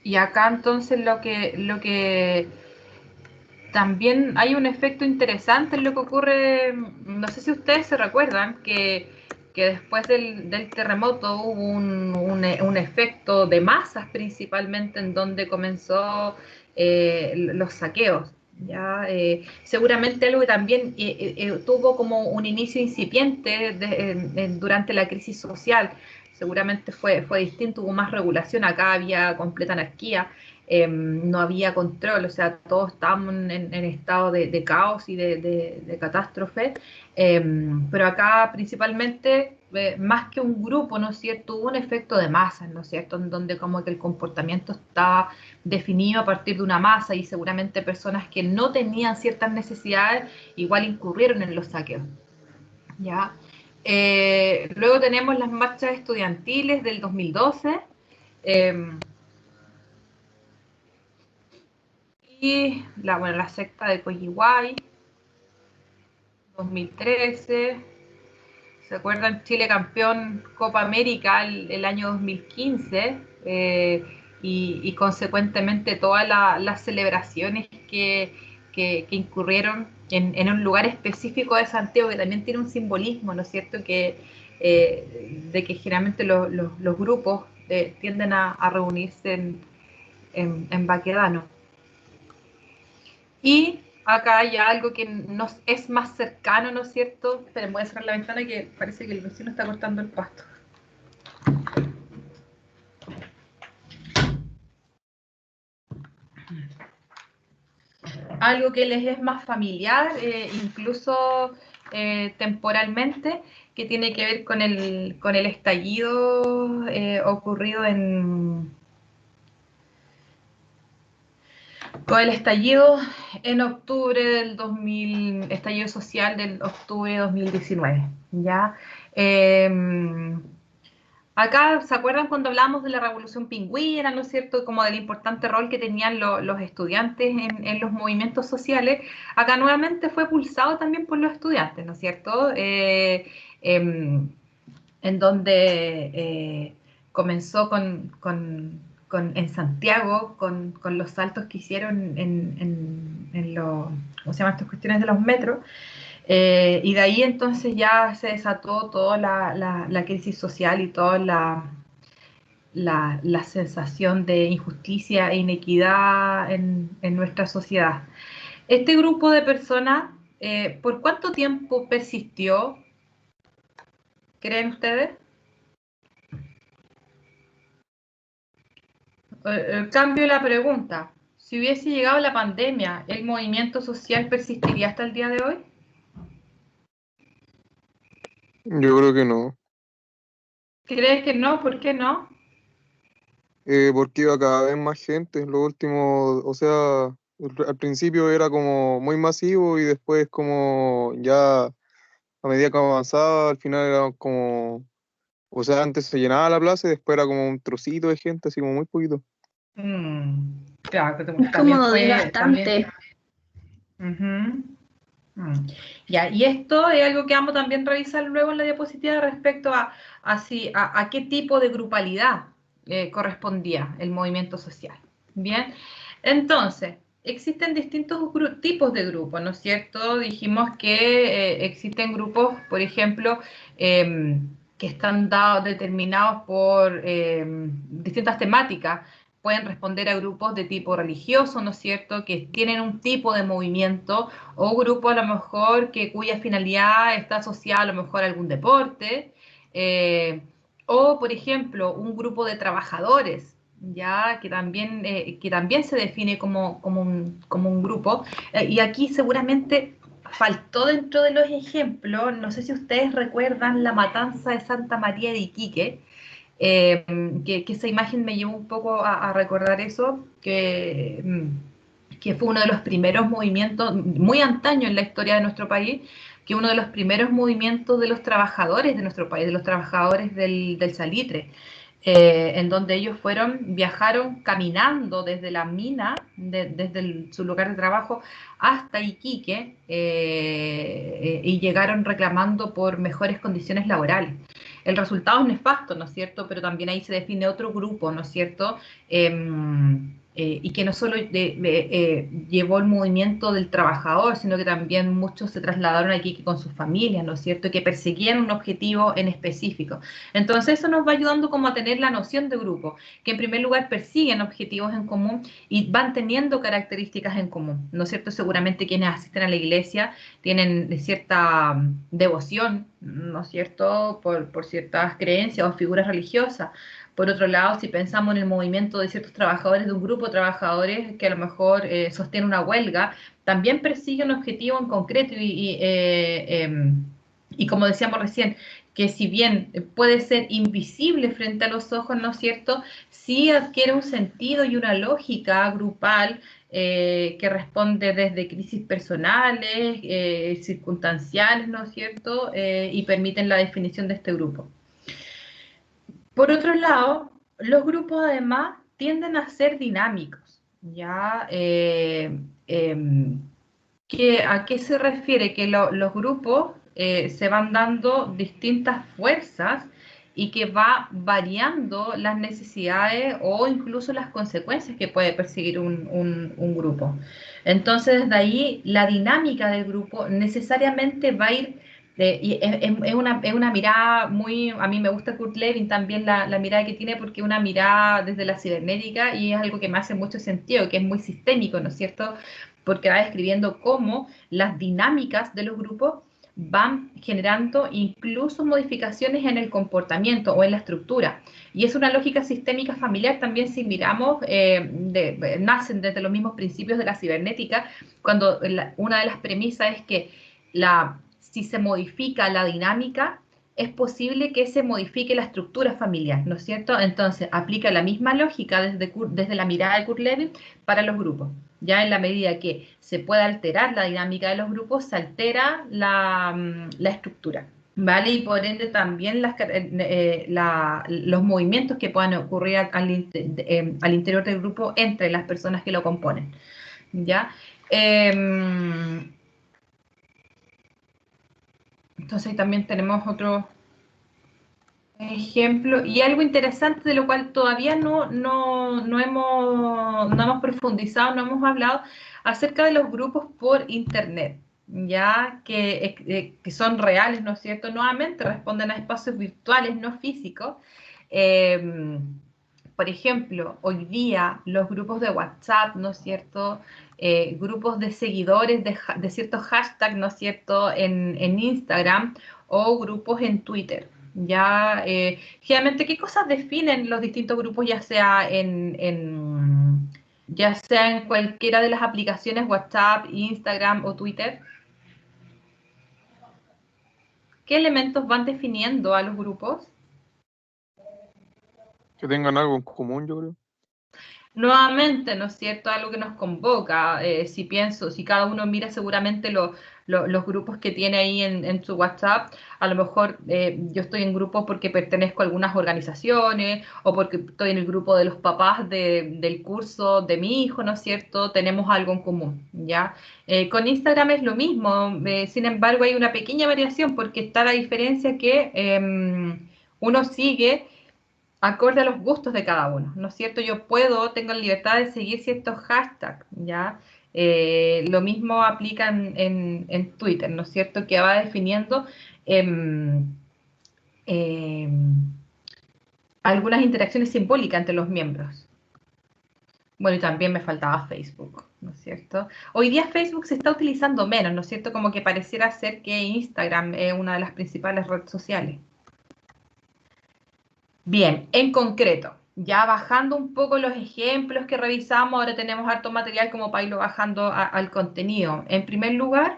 Y acá entonces lo que también hay un efecto interesante en lo que ocurre, no sé si ustedes se recuerdan, que después del terremoto hubo un efecto de masas principalmente en donde comenzó los saqueos. ¿Ya? Seguramente algo que también tuvo como un inicio incipiente durante la crisis social, seguramente fue distinto, hubo más regulación, acá había completa anarquía, no había control, o sea, todos estábamos en estado de caos y de catástrofe, pero acá principalmente, más que un grupo, ¿no es cierto?, hubo un efecto de masas, ¿no es cierto?, en donde como que el comportamiento estaba definido a partir de una masa y seguramente personas que no tenían ciertas necesidades igual incurrieron en los saqueos, ¿ya? Luego tenemos las marchas estudiantiles del 2012, eh, y la secta de Coyihuay, 2013. ¿Se acuerdan? Chile campeón Copa América el año 2015, y consecuentemente todas las celebraciones que incurrieron en un lugar específico de Santiago, que también tiene un simbolismo, ¿no es cierto? De que generalmente los grupos tienden a reunirse en Baquedano. Y acá hay algo que nos es más cercano, ¿no es cierto? Esperen, voy a cerrar la ventana que parece que el vecino está cortando el pasto. Algo que les es más familiar, incluso temporalmente, que tiene que ver con el estallido ocurrido con el estallido en octubre del 2000, estallido social del octubre de 2019, ¿ya? Eh, Acá, ¿se acuerdan cuando hablamos de la Revolución Pingüina, ¿no es cierto? Como del importante rol que tenían los estudiantes en los movimientos sociales. Acá nuevamente fue pulsado también por los estudiantes, ¿no es cierto? Em, en donde comenzó en Santiago con los saltos que hicieron en ¿cómo se llaman estas cuestiones de los metros? Y de ahí entonces ya se desató toda la crisis social y toda la sensación de injusticia e inequidad en nuestra sociedad. Este grupo de personas, ¿por cuánto tiempo persistió, creen ustedes? Cambio la pregunta. Si hubiese llegado la pandemia, ¿el movimiento social persistiría hasta el día de hoy? Yo creo que no, ¿Crees que no? ¿Por qué no? porque iba cada vez más gente. Lo último, o sea, al principio era como muy masivo y después como ya a medida que avanzaba, al final era como, o sea, antes se llenaba la plaza y después era como un trocito de gente, así como muy poquito. Claro, que Es también como fue, también. desgastante. Ujú. Ya, y esto es algo que vamos también a revisar luego en la diapositiva respecto a qué tipo de grupalidad correspondía el movimiento social. Bien, entonces, existen distintos tipos de grupos, ¿no es cierto? Dijimos que existen grupos, por ejemplo, que están determinados por distintas temáticas. Pueden responder a grupos de tipo religioso, ¿no es cierto?, que tienen un tipo de movimiento, o grupo a lo mejor cuya finalidad está asociada a lo mejor a algún deporte, eh, o por ejemplo un grupo de trabajadores, ya que también se define como un grupo, y aquí seguramente faltó dentro de los ejemplos, no sé si ustedes recuerdan la matanza de Santa María de Iquique, eh, que esa imagen me llevó un poco a recordar eso, que fue uno de los primeros movimientos, muy antaño en la historia de nuestro país, que uno de los primeros movimientos de los trabajadores de nuestro país, de los trabajadores del salitre. en donde ellos viajaron caminando desde la mina, desde su lugar de trabajo hasta Iquique, y llegaron reclamando por mejores condiciones laborales. El resultado es nefasto, ¿no es cierto? Pero también ahí se define otro grupo, ¿no es cierto? Y que no solo llevó el movimiento del trabajador, sino que también muchos se trasladaron aquí con sus familias, ¿no es cierto? Que perseguían un objetivo en específico. Entonces eso nos va ayudando como a tener la noción de grupo, que en primer lugar persiguen objetivos en común y van teniendo características en común, ¿no es cierto? Seguramente quienes asisten a la iglesia tienen cierta devoción, ¿no es cierto?, por ciertas creencias o figuras religiosas. Por otro lado, si pensamos en el movimiento de ciertos trabajadores, de un grupo de trabajadores que a lo mejor sostiene una huelga, también persigue un objetivo en concreto y como decíamos recién, que si bien puede ser invisible frente a los ojos, ¿no es cierto?, sí adquiere un sentido y una lógica grupal que responde desde crisis personales, circunstanciales, ¿no es cierto?, y permiten la definición de este grupo. Por otro lado, los grupos además tienden a ser dinámicos, ¿ya? ¿A qué se refiere? Que los grupos se van dando distintas fuerzas y que va variando las necesidades o incluso las consecuencias que puede perseguir un grupo. Entonces, desde ahí, la dinámica del grupo necesariamente va a ir y es una mirada muy, a mí me gusta Kurt Lewin también la mirada que tiene porque es una mirada desde la cibernética y es algo que me hace mucho sentido, que es muy sistémico, ¿no es cierto? Porque va describiendo cómo las dinámicas de los grupos van generando incluso modificaciones en el comportamiento o en la estructura. Y es una lógica sistémica familiar también si miramos, nacen desde los mismos principios de la cibernética, cuando una de las premisas es que si se modifica la dinámica, es posible que se modifique la estructura familiar, ¿no es cierto? Entonces, aplica la misma lógica desde la mirada de Kurt Lewin para los grupos. Ya en la medida que se pueda alterar la dinámica de los grupos, se altera la estructura, ¿vale? Y por ende también los movimientos que puedan ocurrir al interior del grupo entre las personas que lo componen, ¿ya? Entonces también tenemos otro ejemplo y algo interesante de lo cual todavía no hemos profundizado, no hemos hablado acerca de los grupos por internet, ya que son reales, ¿no es cierto? Nuevamente responden a espacios virtuales, no físicos. Eh, por ejemplo, hoy día los grupos de WhatsApp, ¿no es cierto? Grupos de seguidores de ciertos hashtags, ¿no es cierto?, en Instagram o grupos en Twitter. Ya, generalmente, ¿qué cosas definen los distintos grupos, ya sea en cualquiera de las aplicaciones WhatsApp, Instagram o Twitter? ¿Qué elementos van definiendo a los grupos? Que tengan algo en común, yo creo. Nuevamente, ¿no es cierto?, algo que nos convoca. Si cada uno mira seguramente los grupos que tiene ahí en su WhatsApp, a lo mejor yo estoy en grupos porque pertenezco a algunas organizaciones o porque estoy en el grupo de los papás del curso de mi hijo, ¿no es cierto? Tenemos algo en común, ¿ya? Con Instagram es lo mismo, sin embargo hay una pequeña variación porque está la diferencia que uno sigue acorde a los gustos de cada uno, ¿no es cierto? Tengo la libertad de seguir ciertos hashtags, ¿ya? Lo mismo aplica en Twitter, ¿no es cierto? Que va definiendo eh, eh, algunas interacciones simbólicas entre los miembros. Bueno, y también me faltaba Facebook, ¿no es cierto? Hoy día Facebook se está utilizando menos, ¿no es cierto? Como que pareciera ser que Instagram es una de las principales redes sociales. Bien, en concreto, ya bajando un poco los ejemplos que revisamos, ahora tenemos harto material como para irlo bajando al contenido. En primer lugar,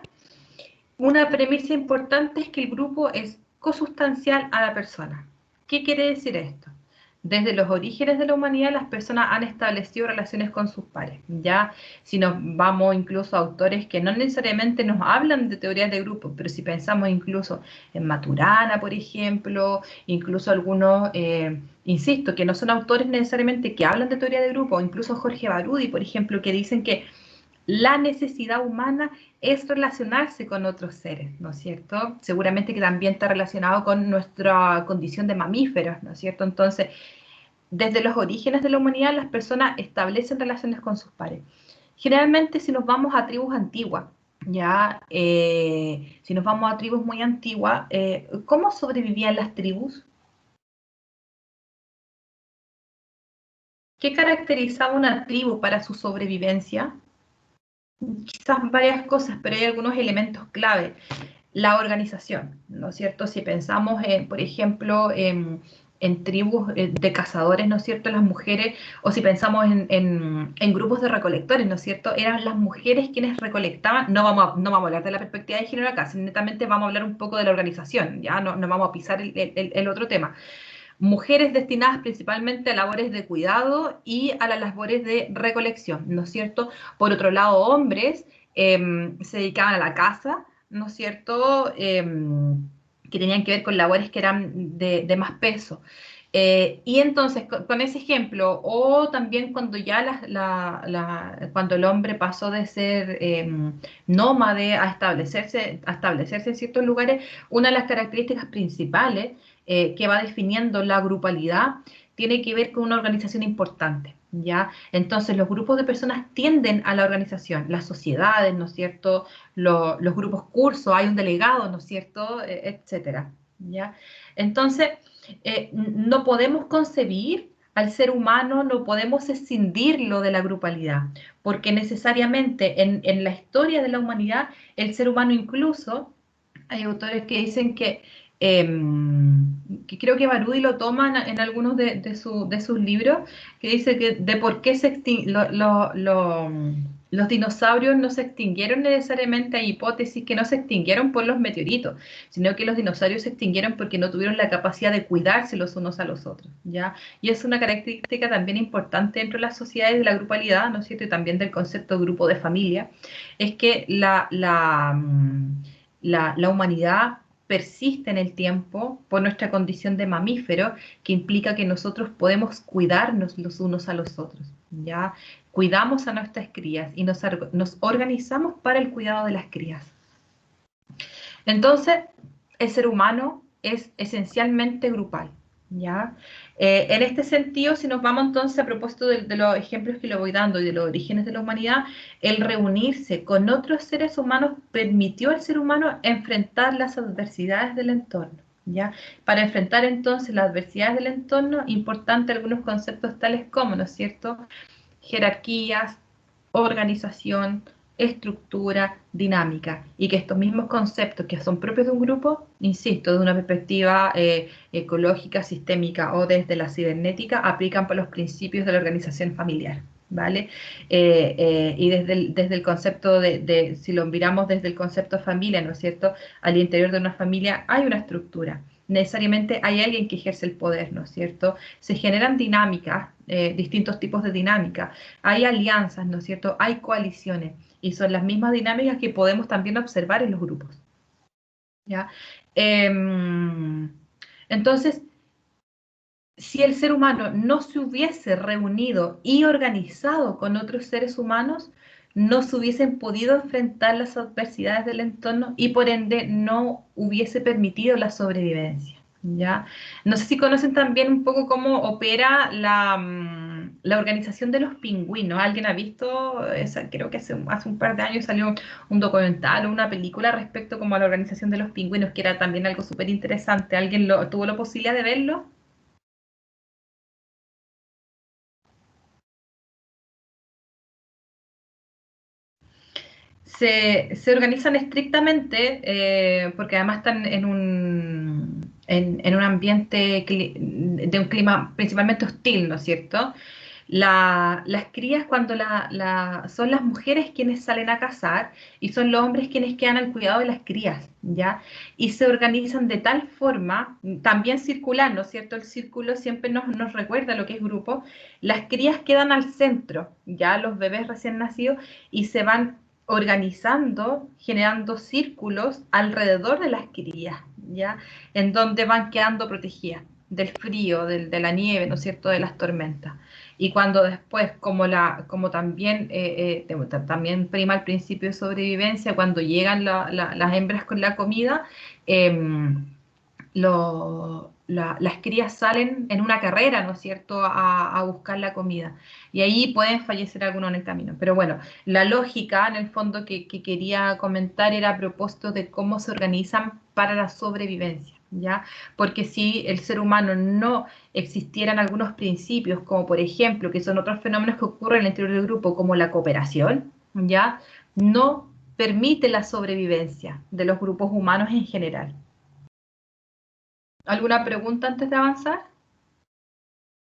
una premisa importante es que el grupo es consustancial a la persona. ¿Qué quiere decir esto? desde los orígenes de la humanidad las personas han establecido relaciones con sus pares. Ya si nos vamos incluso a autores que no necesariamente nos hablan de teorías de grupos, pero si pensamos incluso en Maturana, por ejemplo, incluso algunos, insisto, que no son autores necesariamente que hablan de teoría de grupos, incluso Jorge Barudi, por ejemplo, que dicen que la necesidad humana es relacionarse con otros seres, ¿no es cierto? Seguramente que también está relacionado con nuestra condición de mamíferos, ¿no es cierto? Entonces, desde los orígenes de la humanidad, las personas establecen relaciones con sus pares. Generalmente, si nos vamos a tribus antiguas, ya, si nos vamos a tribus muy antiguas, ¿cómo sobrevivían las tribus? ¿Qué caracterizaba una tribu para su sobrevivencia? Quizás varias cosas, pero hay algunos elementos clave. La organización, ¿no es cierto? Si pensamos, por ejemplo, en tribus de cazadores, ¿no es cierto? Las mujeres, o si pensamos en grupos de recolectores, ¿no es cierto? Eran las mujeres quienes recolectaban, no vamos a hablar de la perspectiva de género acá, sino netamente vamos a hablar un poco de la organización, ya no vamos a pisar el otro tema. Mujeres destinadas principalmente a labores de cuidado y a las labores de recolección, ¿no es cierto? Por otro lado, hombres se dedicaban a la caza, ¿no es cierto? Que tenían que ver con labores que eran de más peso. Y entonces, con ese ejemplo, o también cuando ya cuando el hombre pasó de ser nómade a establecerse en ciertos lugares, una de las características principales que va definiendo la grupalidad tiene que ver con una organización importante, ¿ya? Entonces, los grupos de personas tienden a la organización, las sociedades, ¿no es cierto? Los grupos cursos, hay un delegado, ¿no es cierto? Etcétera, ¿ya? Entonces, no podemos concebir al ser humano, no podemos escindirlo de la grupalidad, porque necesariamente en la historia de la humanidad, el ser humano incluso, hay autores que dicen que creo que Barudi lo toma en algunos de sus libros, que dice que de por qué los dinosaurios no se extinguieron necesariamente, hay hipótesis que no se extinguieron por los meteoritos, sino que los dinosaurios se extinguieron porque no tuvieron la capacidad de cuidarse los unos a los otros, ¿ya? Y es una característica también importante dentro de las sociedades de la grupalidad, ¿no es cierto? Y también del concepto de grupo de familia, es que la humanidad persiste en el tiempo por nuestra condición de mamífero, que implica que nosotros podemos cuidarnos los unos a los otros, ¿ya? Cuidamos a nuestras crías y nos organizamos para el cuidado de las crías. Entonces, el ser humano es esencialmente grupal, ¿ya? En este sentido, si nos vamos entonces a propósito de los ejemplos que le voy dando y de los orígenes de la humanidad, el reunirse con otros seres humanos permitió al ser humano enfrentar las adversidades del entorno, ¿ya? Para enfrentar entonces las adversidades del entorno, importante algunos conceptos tales como, ¿no es cierto?, jerarquías, organización, estructura, dinámica, y que estos mismos conceptos que son propios de un grupo, insisto, de una perspectiva ecológica, sistémica o desde la cibernética, aplican para los principios de la organización familiar. ¿Vale? Y desde el concepto si lo miramos desde el concepto de familia, ¿no es cierto? Al interior de una familia hay una estructura, necesariamente hay alguien que ejerce el poder, ¿no es cierto? Se generan dinámicas, distintos tipos de dinámicas, hay alianzas, ¿no es cierto? Hay coaliciones, y son las mismas dinámicas que podemos también observar en los grupos, ¿ya? Entonces, si el ser humano no se hubiese reunido y organizado con otros seres humanos, no se hubiesen podido enfrentar las adversidades del entorno y por ende no hubiese permitido la sobrevivencia, ¿ya? No sé si conocen también un poco cómo opera la organización de los pingüinos. ¿Alguien ha visto? Creo que hace un par de años salió un documental o una película respecto como a la organización de los pingüinos, que era también algo súper interesante. ¿Alguien tuvo la posibilidad de verlo? Se organizan estrictamente porque además están en un ambiente de un clima principalmente hostil, ¿no es cierto? Las crías cuando son las mujeres quienes salen a cazar y son los hombres quienes quedan al cuidado de las crías, ¿ya? Y se organizan de tal forma, también circular, ¿no es cierto? El círculo siempre nos recuerda lo que es grupo. Las crías quedan al centro, ya los bebés recién nacidos, y se van organizando, generando círculos alrededor de las crías, ¿ya? En donde van quedando protegidas del frío, de la nieve, ¿no es cierto?, de las tormentas. Y cuando después, como también, también prima el principio de sobrevivencia, cuando llegan las hembras con la comida, eh, las crías salen en una carrera, ¿no es cierto?, a buscar la comida. Y ahí pueden fallecer algunos en el camino. Pero bueno, la lógica, en el fondo, que quería comentar era a propósito de cómo se organizan para la sobrevivencia, ¿ya? Porque si el ser humano no existieran algunos principios, como por ejemplo, que son otros fenómenos que ocurren en el interior del grupo, como la cooperación, ¿ya? No permite la sobrevivencia de los grupos humanos en general. ¿Alguna pregunta antes de avanzar?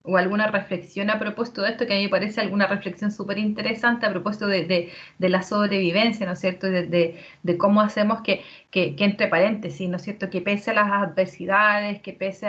¿O alguna reflexión a propósito de esto? Que a mí me parece alguna reflexión súper interesante a propósito de la sobrevivencia, ¿no es cierto? De cómo hacemos que, entre paréntesis, ¿no es cierto? Que pese a las adversidades, que pese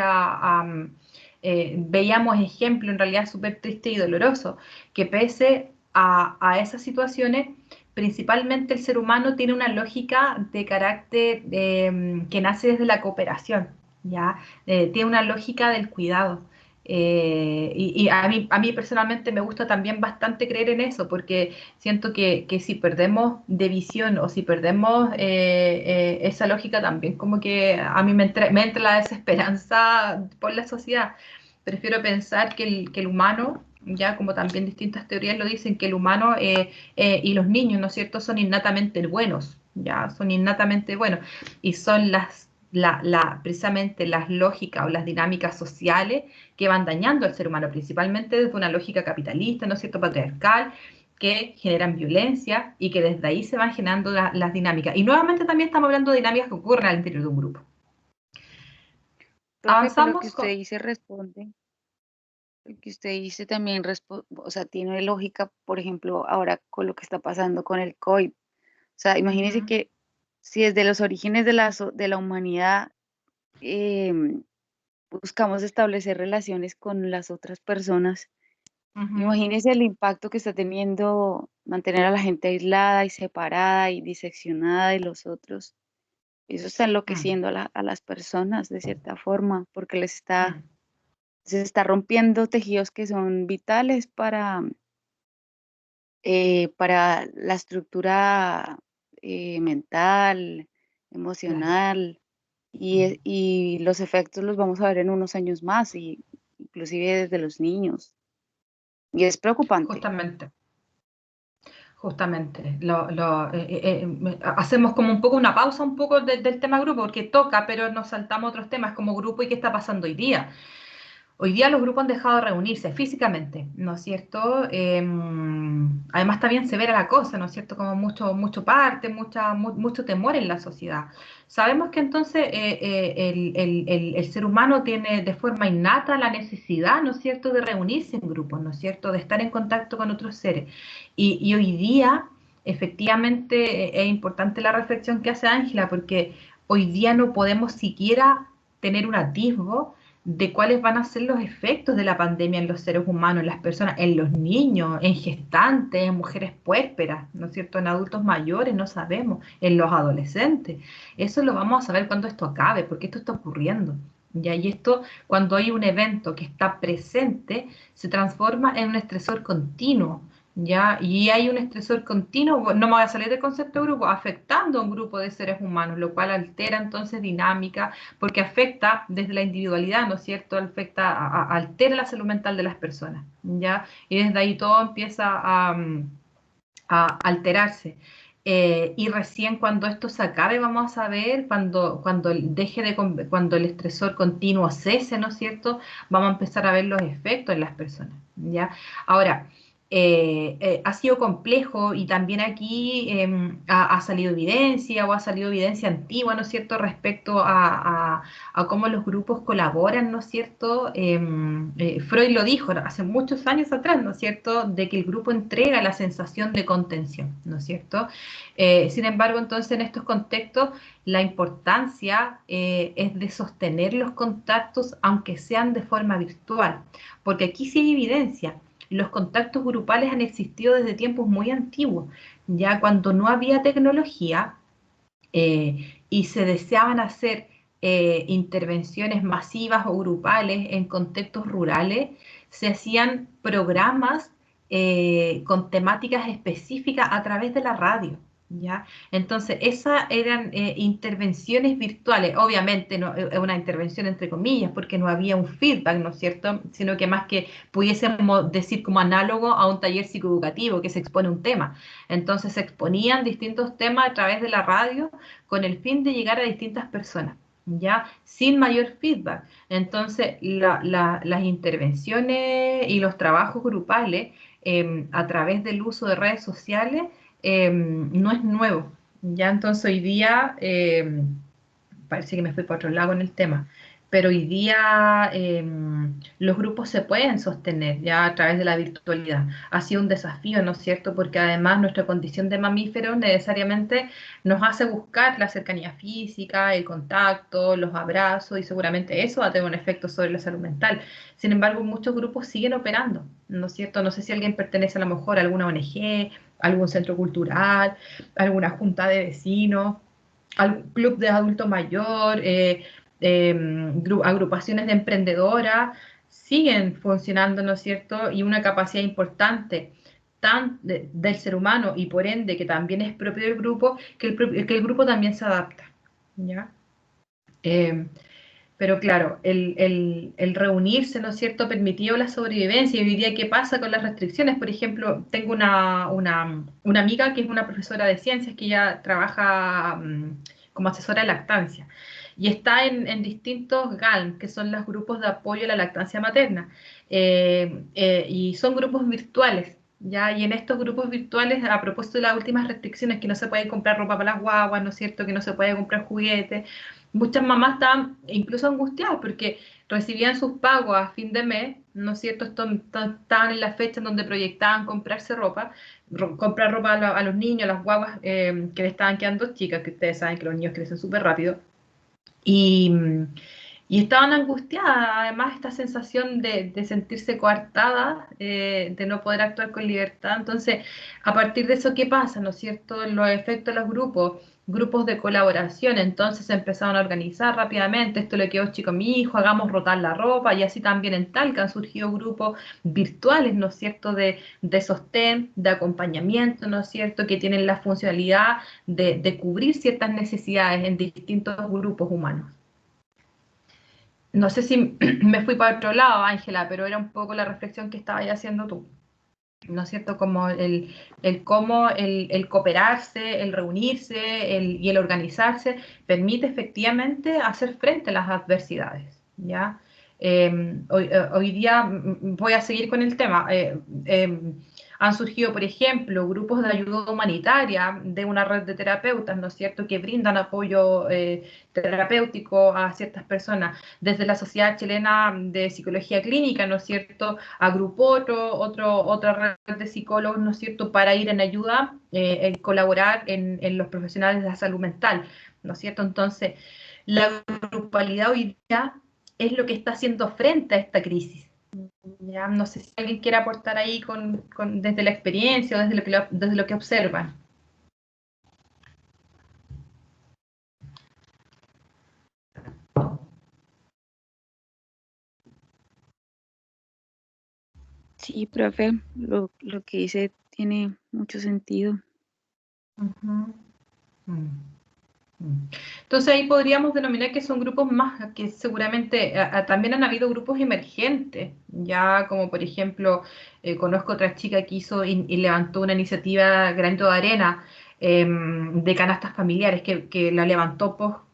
veíamos ejemplo en realidad súper triste y doloroso, que pese a esas situaciones, principalmente el ser humano tiene una lógica de carácter que nace desde la cooperación, ¿ya? Tiene una lógica del cuidado. Y a mí personalmente me gusta también bastante creer en eso, porque siento que si perdemos de visión o si perdemos esa lógica también, como que a mí me entra la desesperanza por la sociedad. Prefiero pensar que el humano, ya como también distintas teorías lo dicen, que el humano y los niños, ¿no es cierto?, son innatamente buenos, ya son innatamente buenos, y son precisamente las lógicas o las dinámicas sociales que van dañando al ser humano, principalmente desde una lógica capitalista, ¿no es cierto?, patriarcal, que generan violencia y que desde ahí se van generando las dinámicas. Y nuevamente también estamos hablando de dinámicas que ocurren al interior de un grupo. Profe, con lo que Avanzamos usted con... dice responde, lo que usted dice también, o sea, tiene lógica, por ejemplo, ahora con lo que está pasando con el COVID. O sea, imagínense Ujú, que si desde los orígenes de la humanidad em, buscamos establecer relaciones con las otras personas, ujú, imagínense el impacto que está teniendo mantener a la gente aislada y separada y diseccionada de los otros. Eso está mm, enloqueciendo a las personas de cierta forma, porque mm, se está rompiendo tejidos que son vitales para la estructura mental, claro. emocional, Mm. y los efectos los vamos a ver en unos años más, y inclusive desde los niños. Y es preocupante. Justamente. Justamente, hacemos como un poco una pausa un poco del tema grupo, porque toca, pero nos saltamos otros temas como grupo y qué está pasando hoy día. Hoy día los grupos han dejado de reunirse físicamente, ¿no es cierto? Además también se ve la cosa, ¿no es cierto? Como mucho parte, mucho temor en la sociedad. Sabemos que entonces el ser humano tiene de forma innata la necesidad, ¿no es cierto?, de reunirse en grupos, ¿no es cierto?, de estar en contacto con otros seres. Y hoy día, efectivamente, es importante la reflexión que hace Ángela, porque hoy día no podemos siquiera tener un atisbo de cuáles van a ser los efectos de la pandemia en los seres humanos, en las personas, en los niños, en gestantes, en mujeres puérperas, ¿no es cierto?, en adultos mayores, no sabemos, en los adolescentes. Eso lo vamos a saber cuando esto acabe, porque esto está ocurriendo. ¿Ya? Y esto, cuando hay un evento que está presente, se transforma en un estresor continuo. ¿Ya? Y hay un estresor continuo, no me voy a salir del concepto de grupo, afectando a un grupo de seres humanos, lo cual altera entonces dinámica, porque afecta desde la individualidad, ¿no es cierto? Afecta, altera la salud mental de las personas, ¿ya? Y desde ahí todo empieza a alterarse. Y recién cuando esto se acabe, vamos a ver, cuando el estresor continuo cese, ¿no es cierto? Vamos a empezar a ver los efectos en las personas, ¿ya? Ahora, ha sido complejo y también aquí ha salido evidencia o ha salido evidencia antigua, ¿no es cierto?, respecto a cómo los grupos colaboran, ¿no es cierto? Freud lo dijo hace muchos años atrás, ¿no es cierto?, de que el grupo entrega la sensación de contención, ¿no es cierto? Sin embargo, entonces en estos contextos la importancia es de sostener los contactos aunque sean de forma virtual, porque aquí sí hay evidencia. Los contactos grupales han existido desde tiempos muy antiguos, ya cuando no había tecnología y se deseaban hacer intervenciones masivas o grupales en contextos rurales, se hacían programas con temáticas específicas a través de la radio. ¿Ya? Entonces, esas eran intervenciones virtuales, obviamente no, es una intervención entre comillas, porque no había un feedback, ¿no es cierto? Sino que más que pudiésemos decir como análogo a un taller psicoeducativo que se expone un tema. Entonces, se exponían distintos temas a través de la radio con el fin de llegar a distintas personas, ¿ya? Sin mayor feedback. Entonces, las intervenciones y los trabajos grupales a través del uso de redes sociales no es nuevo, ¿ya? Entonces, hoy día, parece que me fui para otro lado en el tema, pero hoy día los grupos se pueden sostener ya a través de la virtualidad. Ha sido un desafío, ¿no es cierto? Porque además nuestra condición de mamíferos necesariamente nos hace buscar la cercanía física, el contacto, los abrazos y seguramente eso va a tener un efecto sobre la salud mental. Sin embargo, muchos grupos siguen operando, ¿no es cierto? No sé si alguien pertenece a lo mejor a alguna ONG, algún centro cultural, alguna junta de vecinos, al club de adulto mayor, agrupaciones de emprendedoras, siguen funcionando, ¿no es cierto? Y una capacidad importante del ser humano y por ende que también es propio del grupo, que el grupo también se adapta, ¿ya? Eh, pero claro, el reunirse, ¿no es cierto?, permitió la sobrevivencia. Y hoy día, ¿qué pasa con las restricciones? Por ejemplo, tengo una amiga que es una profesora de ciencias que ya trabaja como asesora de lactancia. Y está en distintos GALM, que son los grupos de apoyo a la lactancia materna. Y son grupos virtuales. ¿Ya? Y en estos grupos virtuales, a propósito de las últimas restricciones, que no se puede comprar ropa para las guaguas, ¿no es cierto?, que no se puede comprar juguetes, muchas mamás estaban incluso angustiadas porque recibían sus pagos a fin de mes, ¿no es cierto? Estaban en la fecha en donde proyectaban comprarse ropa, comprar ropa a los niños, a las guaguas que le estaban quedando chicas, que ustedes saben que los niños crecen súper rápido. Y, y estaban angustiadas, además esta sensación de sentirse coartada, de no poder actuar con libertad. Entonces, a partir de eso, ¿qué pasa? ¿No es cierto? Los efectos de los grupos de colaboración, entonces se empezaron a organizar rápidamente, esto le quedó chico a mi hijo, hagamos rotar la ropa, y así también en Talca han surgido grupos virtuales, ¿no es cierto?, de sostén, de acompañamiento, ¿no es cierto?, que tienen la funcionalidad de cubrir ciertas necesidades en distintos grupos humanos. No sé si me fui para otro lado, Ángela, pero era un poco la reflexión que estabas haciendo tú. ¿No es cierto? Como el cómo el cooperarse, el reunirse y el organizarse permite efectivamente hacer frente a las adversidades, ¿ya? Hoy día voy a seguir con el tema. Han surgido, por ejemplo, grupos de ayuda humanitaria de una red de terapeutas, ¿no es cierto?, que brindan apoyo terapéutico a ciertas personas. Desde la Sociedad Chilena de Psicología Clínica, ¿no es cierto?, agrupó otra red de psicólogos, ¿no es cierto?, para ir en ayuda, en colaborar en los profesionales de la salud mental, ¿no es cierto? Entonces, la grupalidad hoy día es lo que está haciendo frente a esta crisis. Ya, no sé si alguien quiere aportar ahí desde la experiencia o desde lo que observan. Sí, profe, lo que dice tiene mucho sentido. Uh-huh. Entonces ahí podríamos denominar que son grupos más, que seguramente también han habido grupos emergentes, ya como por ejemplo, conozco otra chica que hizo y levantó una iniciativa Granito de Arena de canastas familiares que la levantó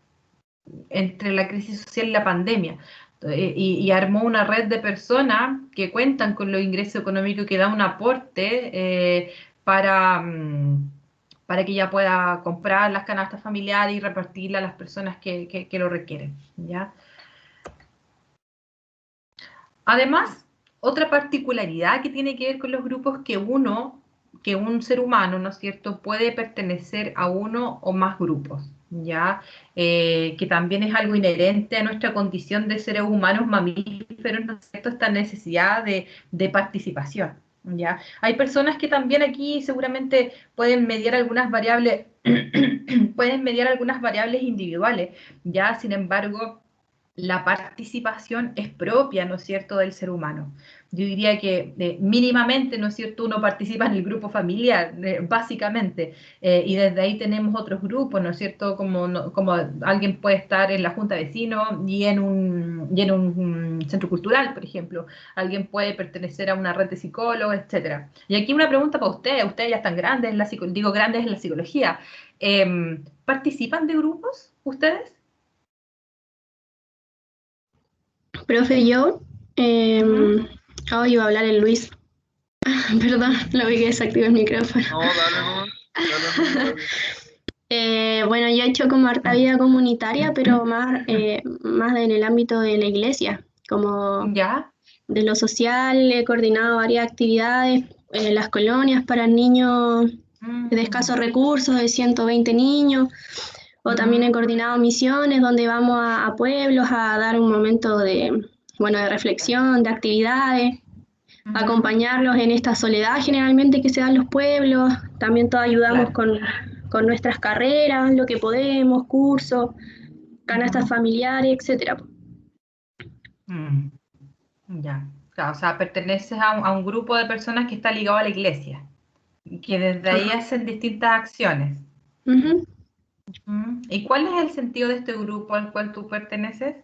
entre la crisis social y la pandemia, y armó una red de personas que cuentan con los ingresos económicos que da un aporte para que ella pueda comprar las canastas familiares y repartirlas a las personas que lo requieren, ¿ya? Además, otra particularidad que tiene que ver con los grupos que un ser humano, ¿no es cierto?, puede pertenecer a uno o más grupos, ¿ya? Que también es algo inherente a nuestra condición de seres humanos mamíferos, ¿no es cierto?, esta necesidad de participación, ¿ya? Hay personas que también aquí seguramente pueden mediar algunas variables, pueden mediar algunas variables individuales, ¿ya? Sin embargo, la participación es propia, ¿no es cierto?, del ser humano. Yo diría que mínimamente, ¿no es cierto?, uno participa en el grupo familiar, básicamente, y desde ahí tenemos otros grupos, ¿no es cierto?, como alguien puede estar en la junta de vecinos y en un centro cultural, por ejemplo. Alguien puede pertenecer a una red de psicólogos, etcétera. Y aquí una pregunta para ustedes ya están grandes en digo grandes en la psicología. ¿Participan de grupos ustedes? Profe, yo, Ujú. iba a hablar el Luis. Perdón, lo vi que desactivé el micrófono. No, dale nomás. Dale nomás. Bueno, yo he hecho como harta vida comunitaria, pero más en el ámbito de la iglesia, como ¿Ya? de lo social, he coordinado varias actividades en las colonias para niños de escasos recursos, de 120 niños, o también he coordinado misiones donde vamos a pueblos a dar un momento bueno, de reflexión, de actividades, acompañarlos en esta soledad generalmente que se da en los pueblos. También todos ayudamos Claro. con nuestras carreras, lo que podemos, cursos, canastas familiares, etcétera. Mm, ya. Claro, o sea, perteneces a un grupo de personas que está ligado a la iglesia y que desde ahí Ajá. hacen distintas acciones. Ujú. ¿Y cuál es el sentido de este grupo al cual tú perteneces?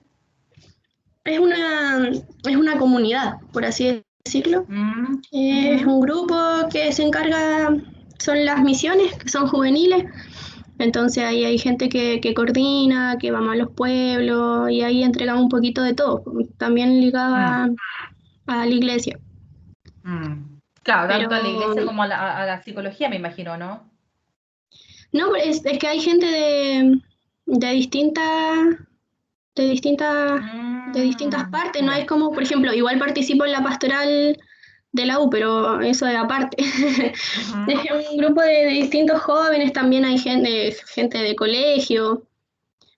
Es una comunidad, por así decirlo. Mm, Es ujú. un grupo que se encarga, son las misiones, que son juveniles. Entonces ahí hay gente que coordina, que vamos a los pueblos y ahí entregamos un poquito de todo, también ligado Mm, a la iglesia. mm. Claro, Pero tanto a la iglesia como a la psicología, me imagino, ¿no? no, es que hay gente de distintas, de distintas, de distintas partes, no es Ya. como, por ejemplo, igual participo en la pastoral de la U, pero eso es aparte. Ujú. Es un grupo de distintos jóvenes, también hay gente de colegio,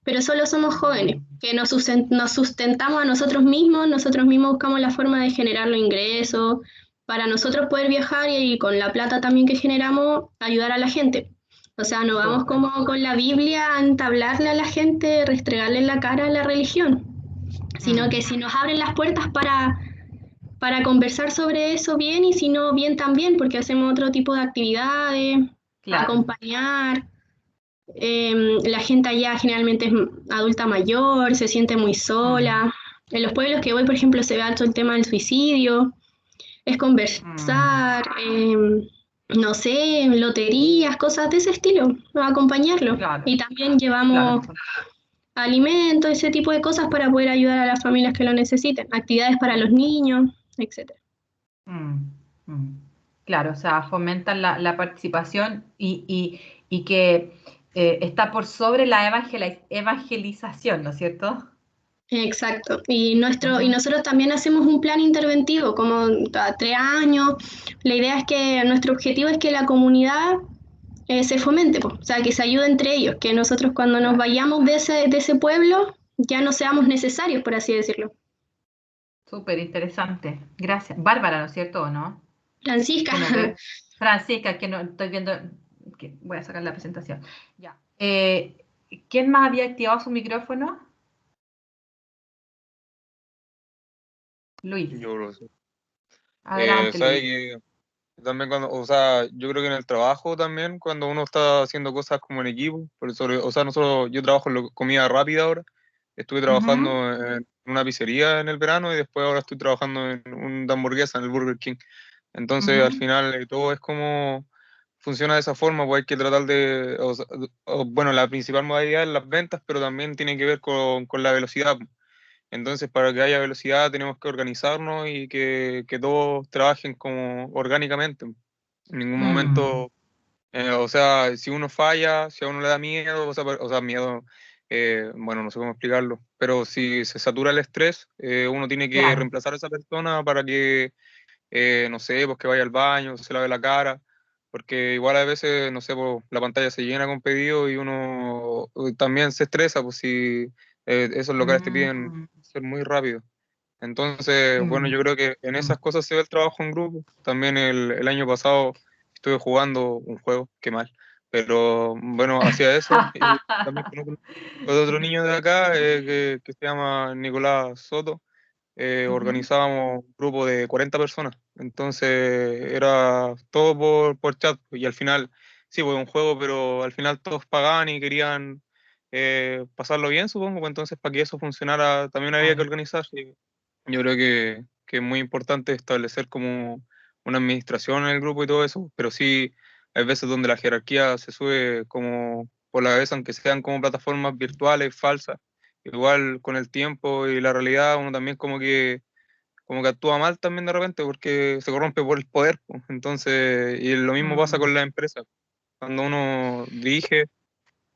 pero solo somos jóvenes, que nos sustentamos a nosotros mismos buscamos la forma de generar los ingresos, para nosotros poder viajar y con la plata también que generamos, ayudar a la gente. O sea, no vamos Súper. como con la Biblia a entablarle a la gente, restregarle en la cara a la religión, sino que Mm, si nos abren las puertas para conversar sobre eso bien y si no bien también, porque hacemos otro tipo de actividades, claro. acompañar. La gente allá generalmente es adulta mayor, se siente muy Mm, sola. En los pueblos que voy, por ejemplo, se ve alto el tema del suicidio, es mm, conversar, no sé, loterías, cosas de ese estilo, acompañarlo. claro, Y también claro. llevamos alimentos, ese tipo de cosas para poder ayudar a las familias que lo necesiten, actividades para los niños, etcétera. Mm, mm. Claro, o sea, fomentan la participación y que está por sobre la evangelización, ¿no es cierto? Exacto. Y Ujú. nosotros también hacemos un plan interventivo, como cada 3 años. La idea es que nuestro objetivo es que la comunidad se fomente, po. O sea, que se ayude entre ellos, que nosotros cuando nos Claro, vayamos de ese pueblo ya no seamos necesarios, por así decirlo. súper interesante. Gracias. Bárbara, ¿no es cierto o no? Francisca, Que no ve. Francisca, que no estoy viendo, que voy a sacar la presentación. Ya. ¿Quién más había activado su micrófono? Luis. Yo lo sé. Adelante, ¿Sabe Luis. que también cuando, o sea, yo creo que en el trabajo también, cuando uno está haciendo cosas como en equipo, por eso, o sea, yo trabajo en comida rápida ahora, estuve Ujú, trabajando en una pizzería en el verano y después ahora estoy trabajando en un de hamburguesa en el Burger King. Entonces, al ujú. final, todo es como funciona de esa forma, pues hay que tratar de, o sea, bueno, la principal modalidad es las ventas, pero también tiene que ver con la velocidad. Entonces, para que haya velocidad tenemos que organizarnos y que todos trabajen como orgánicamente. En ningún momento, o sea, si uno falla, si a uno le da miedo, o sea, miedo, bueno, no sé cómo explicarlo, pero si se satura el estrés, uno tiene que Claro. reemplazar a esa persona para que, no sé, pues que vaya al baño, se lave la cara, porque igual a veces, no sé, pues, la pantalla se llena con pedidos y uno también se estresa, pues si esos locales te piden Mm, ser muy rápido. Entonces, bueno, mm, yo creo que en esas cosas se ve el trabajo en grupo. También el año pasado estuve jugando un juego, qué mal, pero bueno, hacía eso. Y también con otro niño de acá que se llama Nicolás Soto, ujú. organizábamos un grupo de 40 personas. Entonces era todo por chat y al final, sí, fue un juego, pero al final todos pagaban y querían pasarlo bien, supongo. Pues entonces, para que eso funcionara, también había que Claro. organizarse. Yo creo que es muy importante establecer como una administración en el grupo y todo eso, pero sí hay veces donde la jerarquía se sube como por la cabeza, aunque sean como plataformas virtuales, falsas. Igual con el tiempo y la realidad uno también como que actúa mal también de repente porque se corrompe por el poder, po. Entonces, y lo mismo pasa Mm, con la empresa. Cuando uno dirige,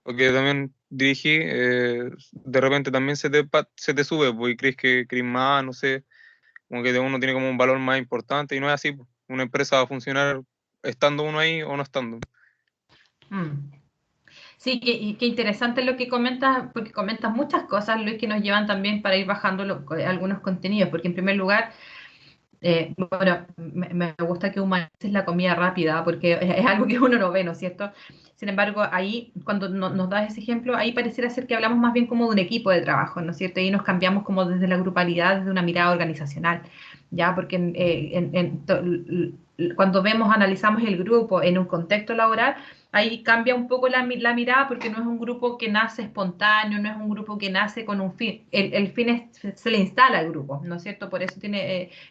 porque también dirigí, de repente también se te sube, pues, y crees que crees más, no sé, como que uno tiene como un valor más importante y no es así, pues. Una empresa va a funcionar estando uno ahí o no estando. mm. Sí, y qué interesante lo que comentas, porque comentas muchas cosas, Luis, que nos llevan también para ir bajando algunos contenidos, porque en primer lugar, bueno, me gusta que humanices la comida rápida, porque es algo que uno no ve, ¿no es cierto? Sin embargo, ahí, cuando nos das ese ejemplo, ahí pareciera ser que hablamos más bien como de un equipo de trabajo, ¿no es cierto? Y nos cambiamos como desde la grupalidad, desde una mirada organizacional, ¿ya? Porque cuando vemos, analizamos el grupo en un contexto laboral, ahí cambia un poco la mirada porque no es un grupo que nace espontáneo, no es un grupo que nace con un fin. El fin se le instala al grupo, ¿no es cierto? Por eso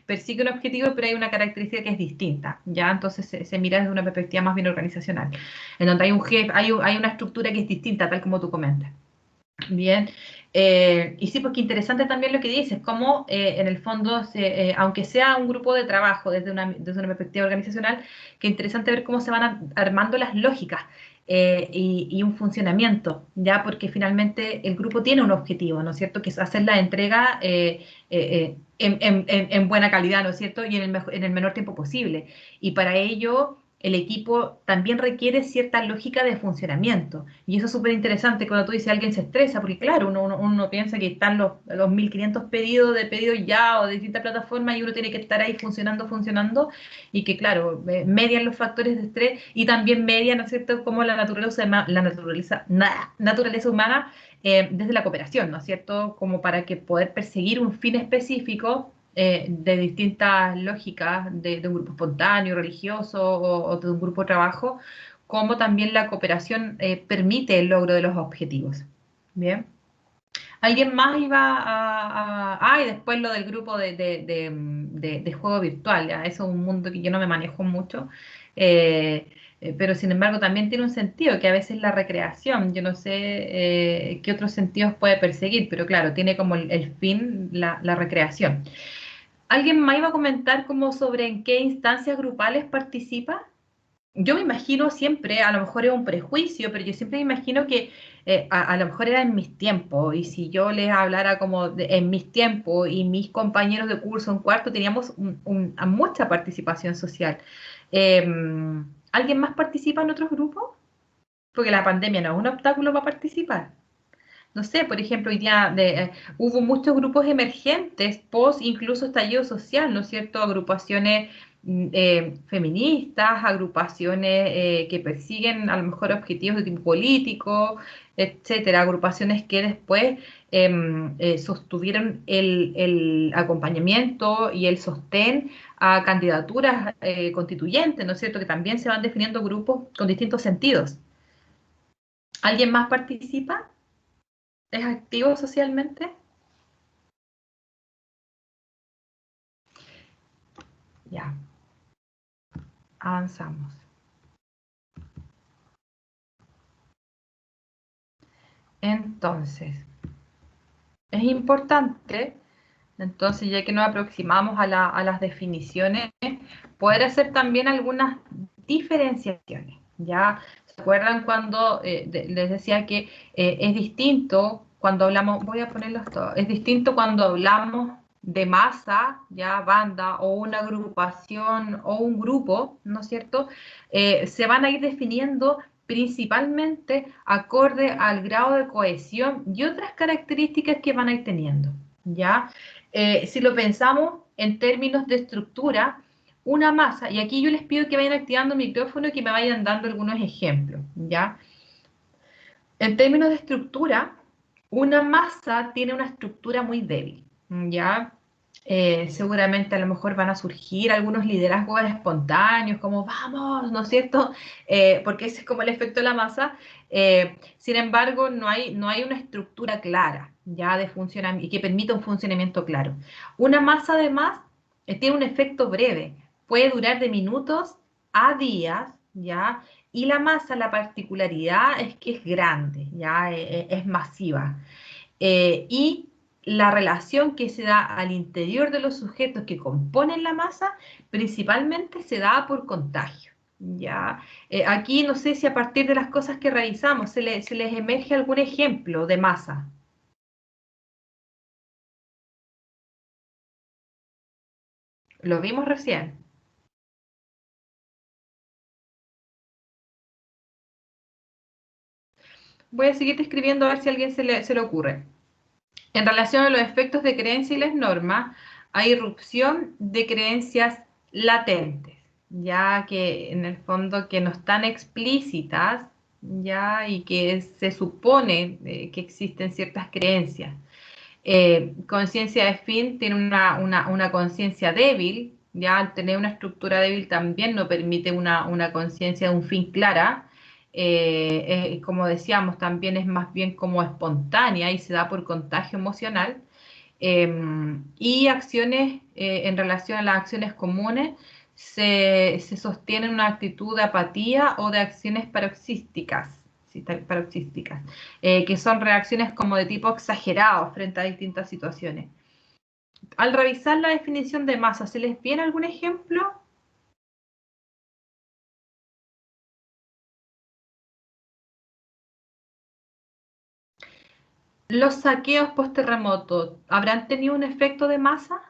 persigue un objetivo, pero hay una característica que es distinta, ¿ya? Entonces se mira desde una perspectiva más bien organizacional, en donde hay un jefe, hay una estructura que es distinta, tal como tú comentas. Bien, y sí, pues qué interesante también lo que dices, cómo en el fondo, aunque sea un grupo de trabajo desde una perspectiva organizacional, qué interesante ver cómo se van armando las lógicas y un funcionamiento, ya porque finalmente el grupo tiene un objetivo, ¿no es cierto? Que es hacer la entrega en buena calidad, ¿no es cierto? Y en el menor tiempo posible. Y para ello el equipo también requiere cierta lógica de funcionamiento. Y eso es súper interesante cuando tú dices alguien se estresa, porque claro, uno piensa que están los 1500 pedidos ya o de distintas plataformas y uno tiene que estar ahí funcionando y que claro, median los factores de estrés y también median, ¿no es cierto?, como naturaleza humana desde la cooperación, ¿no es cierto?, como para que poder perseguir un fin específico de distintas lógicas de un grupo espontáneo, religioso o de un grupo de trabajo, como también la cooperación permite el logro de los objetivos. Bien. ¿Alguien más iba y después lo del grupo de juego virtual, ¿ya? Eso es un mundo que yo no me manejo mucho, pero sin embargo también tiene un sentido, que a veces la recreación, yo no sé qué otros sentidos puede perseguir, pero claro, tiene como el fin la recreación. ¿Alguien más iba a comentar como sobre en qué instancias grupales participa? Yo me imagino siempre, a lo mejor es un prejuicio, pero yo siempre me imagino que a lo mejor era en mis tiempos, y si yo les hablara como en mis tiempos y mis compañeros de curso en cuarto, teníamos mucha participación social. Eh, ¿Alguien más participa en otros grupos? Porque la pandemia no es un obstáculo para participar. No sé, por ejemplo, hoy día hubo muchos grupos emergentes post incluso estallido social, ¿no es cierto? Agrupaciones feministas, agrupaciones que persiguen a lo mejor objetivos de tipo político, etcétera, agrupaciones que después sostuvieron el acompañamiento y el sostén a candidaturas constituyentes, ¿no es cierto? Que también se van definiendo grupos con distintos sentidos. ¿Alguien más participa? ¿Es activo socialmente? Ya, avanzamos. Entonces, es importante, entonces ya que nos aproximamos a las definiciones, poder hacer también algunas diferenciaciones. ¿Ya? ¿Se acuerdan cuando les decía que es distinto cuando hablamos, voy a ponerlos todos, es distinto cuando hablamos de masa, ya banda o una agrupación o un grupo, ¿no es cierto? Se van a ir definiendo principalmente acorde al grado de cohesión y otras características que van a ir teniendo, ¿ya? Si lo pensamos en términos de estructura, una masa, y aquí yo les pido que vayan activando el micrófono y que me vayan dando algunos ejemplos, ¿ya? En términos de estructura, una masa tiene una estructura muy débil, ¿ya? Seguramente a lo mejor van a surgir algunos liderazgos espontáneos, como vamos, ¿no es cierto? Porque ese es como el efecto de la masa. Sin embargo, no hay una estructura clara, ya de funcionamiento, y que permita un funcionamiento claro. Una masa, además, tiene un efecto breve, puede durar de minutos a días, ¿ya? Y la masa, la particularidad es que es grande, ¿ya? Es masiva. Y la relación que se da al interior de los sujetos que componen la masa, principalmente se da por contagio, ¿ya? Aquí no sé si a partir de las cosas que revisamos se les emerge algún ejemplo de masa. Lo vimos recién. Voy a seguir escribiendo a ver si a alguien se le ocurre. En relación a los efectos de creencia y las normas, hay irrupción de creencias latentes, ya que en el fondo que no están explícitas, ya, y que se supone que existen ciertas creencias. Conciencia de fin tiene una conciencia débil, ya al tener una estructura débil también no permite una conciencia de un fin clara. Como decíamos, también es más bien como espontánea y se da por contagio emocional. Y acciones, en relación a las acciones comunes, se sostiene una actitud de apatía o de acciones paroxísticas, ¿sí? Paroxísticas, que son reacciones como de tipo exagerado frente a distintas situaciones. Al revisar la definición de masa, ¿se les viene algún ejemplo? ¿Los saqueos post-terremoto habrán tenido un efecto de masa?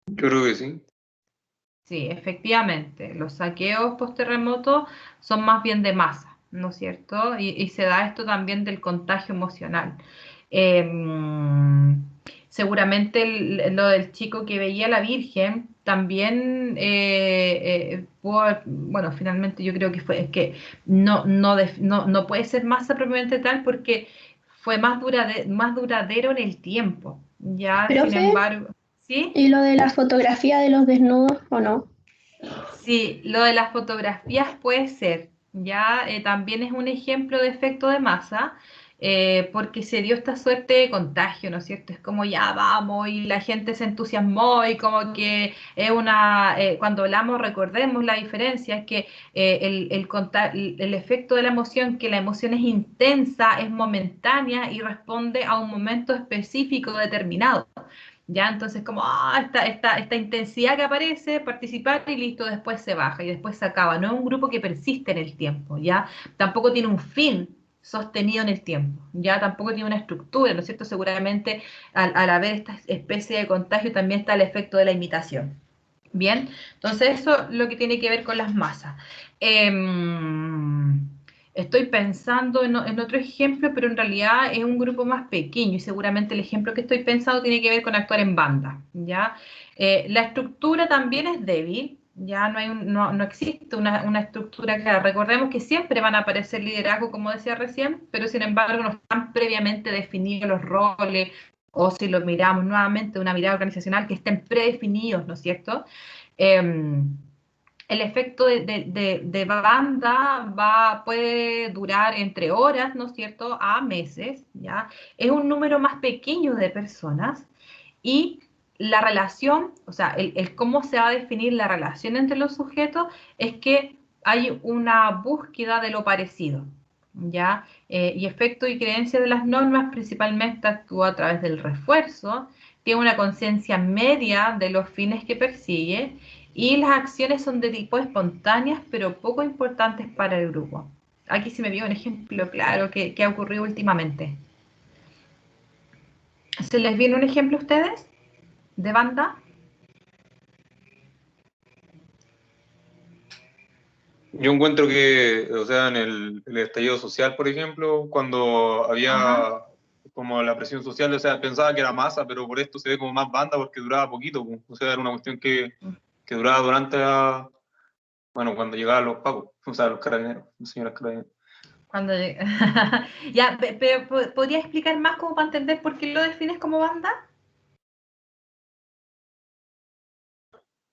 Yo creo que sí. Sí, efectivamente, los saqueos post-terremoto son más bien de masa, ¿no es cierto? Y se da esto también del contagio emocional. Seguramente lo del chico que veía a la Virgen también, bueno, finalmente yo creo que es que no puede ser masa propiamente tal porque fue más duradero en el tiempo, ya, sin Profe, embargo, ¿sí? ¿y lo de la fotografía de los desnudos o no? Sí, lo de las fotografías puede ser, ya también es un ejemplo de efecto de masa, porque se dio esta suerte de contagio, ¿no es cierto? Es como ya vamos y la gente se entusiasmó y como que es cuando hablamos recordemos la diferencia, es que el efecto de la emoción, que la emoción es intensa, es momentánea y responde a un momento específico determinado. Ya, entonces como, esta intensidad que aparece, participar y listo, después se baja y después se acaba. No es un grupo que persiste en el tiempo, ¿ya? Tampoco tiene un fin sostenido en el tiempo, ¿ya? Tampoco tiene una estructura, ¿no es cierto? Seguramente al haber esta especie de contagio también está el efecto de la imitación. Bien, entonces eso es lo que tiene que ver con las masas. Estoy pensando en otro ejemplo, pero en realidad es un grupo más pequeño y seguramente el ejemplo que estoy pensando tiene que ver con actuar en banda, ¿ya? La estructura también es débil, ya no existe una estructura clara. Recordemos que siempre van a aparecer liderazgo, como decía recién, pero sin embargo no están previamente definidos los roles, o si lo miramos nuevamente, una mirada organizacional, que estén predefinidos, ¿no es cierto? El efecto de banda puede durar entre horas, ¿no es cierto?, a meses, ¿ya? Es un número más pequeño de personas y la relación, o sea, el cómo se va a definir la relación entre los sujetos es que hay una búsqueda de lo parecido, ¿ya? Y efecto y creencia de las normas principalmente actúa a través del refuerzo, tiene una conciencia media de los fines que persigue y las acciones son de tipo espontáneas pero poco importantes para el grupo. Aquí se me vio un ejemplo claro que ha ocurrido últimamente. ¿Se les viene un ejemplo a ustedes de banda? Yo encuentro que, o sea, en el estallido social, por ejemplo, cuando había Ajá. como la presión social, o sea, pensaba que era masa, pero por esto se ve como más banda porque duraba poquito, pues. O sea, era una cuestión que duraba durante bueno, cuando llegaban los pacos, o sea, los carabineros, los señores carabineros. Cuando ya, pero ¿podría explicar más como para entender por qué lo defines como banda?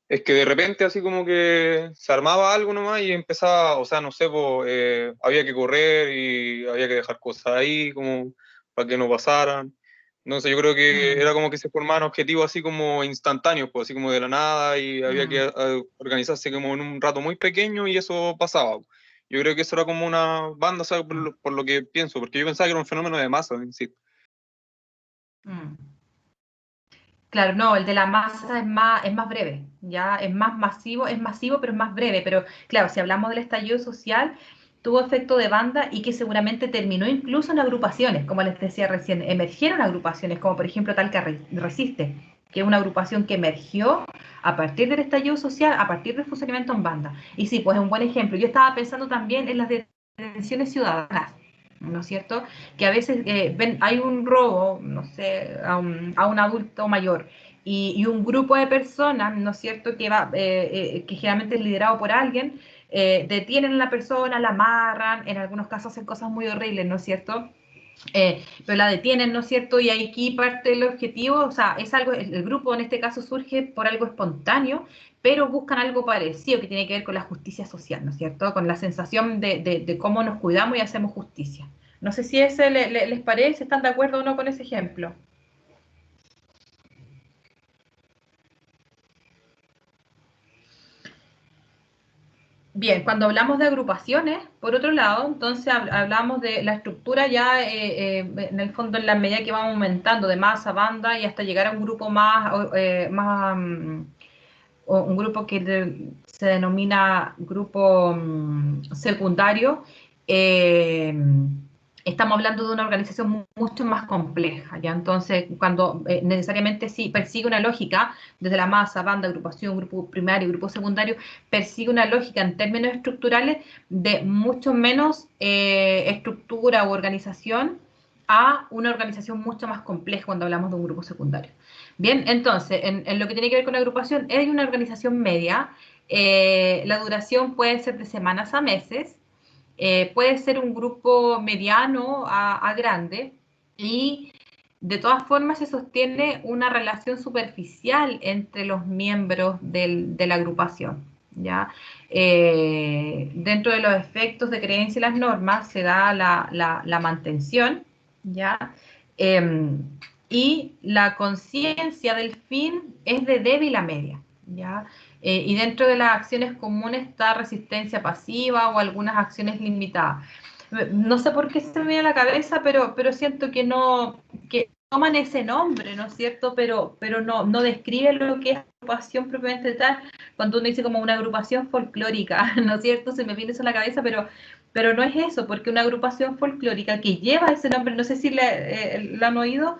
Es que de repente así como que se armaba algo nomás y empezaba, o sea, no sé, pues, había que correr y había que dejar cosas ahí como para que no pasaran. Entonces yo creo que era como que se formaban objetivos así como instantáneos, pues así como de la nada y había que organizarse como en un rato muy pequeño y eso pasaba. Yo creo que eso era como una banda, ¿sabes? Por lo que pienso, porque yo pensaba que era un fenómeno de masa en sí. Claro, no, el de la masa es más breve, ya es más masivo, pero es más breve. Pero claro, si hablamos del estallido social, tuvo efecto de banda y que seguramente terminó incluso en agrupaciones, como les decía recién, emergieron agrupaciones, como por ejemplo Talca Resiste, que es una agrupación que emergió a partir del estallido social, a partir del funcionamiento en banda. Y sí, pues es un buen ejemplo. Yo estaba pensando también en las detenciones ciudadanas, ¿no es cierto? Que a veces hay un robo, no sé, a un adulto mayor y un grupo de personas, ¿no es cierto?, que generalmente es liderado por alguien, detienen a la persona, la amarran, en algunos casos hacen cosas muy horribles, ¿no es cierto? Pero la detienen, ¿no es cierto? Y aquí parte del objetivo, o sea, es algo, el grupo en este caso surge por algo espontáneo, pero buscan algo parecido que tiene que ver con la justicia social, ¿no es cierto? Con la sensación de cómo nos cuidamos y hacemos justicia. No sé si ese les parece, ¿están de acuerdo o no con ese ejemplo? Bien, cuando hablamos de agrupaciones, por otro lado, entonces hablamos de la estructura ya en el fondo en la medida que vamos aumentando de masa, banda y hasta llegar a un grupo o un grupo que se denomina grupo secundario. eh, Estamos hablando de una organización mucho más compleja, ¿ya? Entonces, cuando necesariamente sí persigue una lógica, desde la masa, banda, agrupación, grupo primario, grupo secundario, persigue una lógica en términos estructurales de mucho menos estructura u organización a una organización mucho más compleja cuando hablamos de un grupo secundario. Bien, entonces, en lo que tiene que ver con la agrupación, es una organización media. La duración puede ser de semanas a meses, puede ser un grupo mediano a grande y de todas formas se sostiene una relación superficial entre los miembros de la agrupación. ¿Ya? Dentro de los efectos de creencia y las normas se da la mantención, ¿ya? Y la conciencia del fin es de débil a media, ¿ya? Y dentro de las acciones comunes está resistencia pasiva o algunas acciones limitadas. No sé por qué se me viene a la cabeza, pero siento que no, que toman ese nombre, ¿no es cierto? Pero no describe lo que es agrupación propiamente tal, cuando uno dice como una agrupación folclórica, ¿no es cierto? Se me viene eso a la cabeza, pero no es eso, porque una agrupación folclórica que lleva ese nombre, no sé si lo han oído,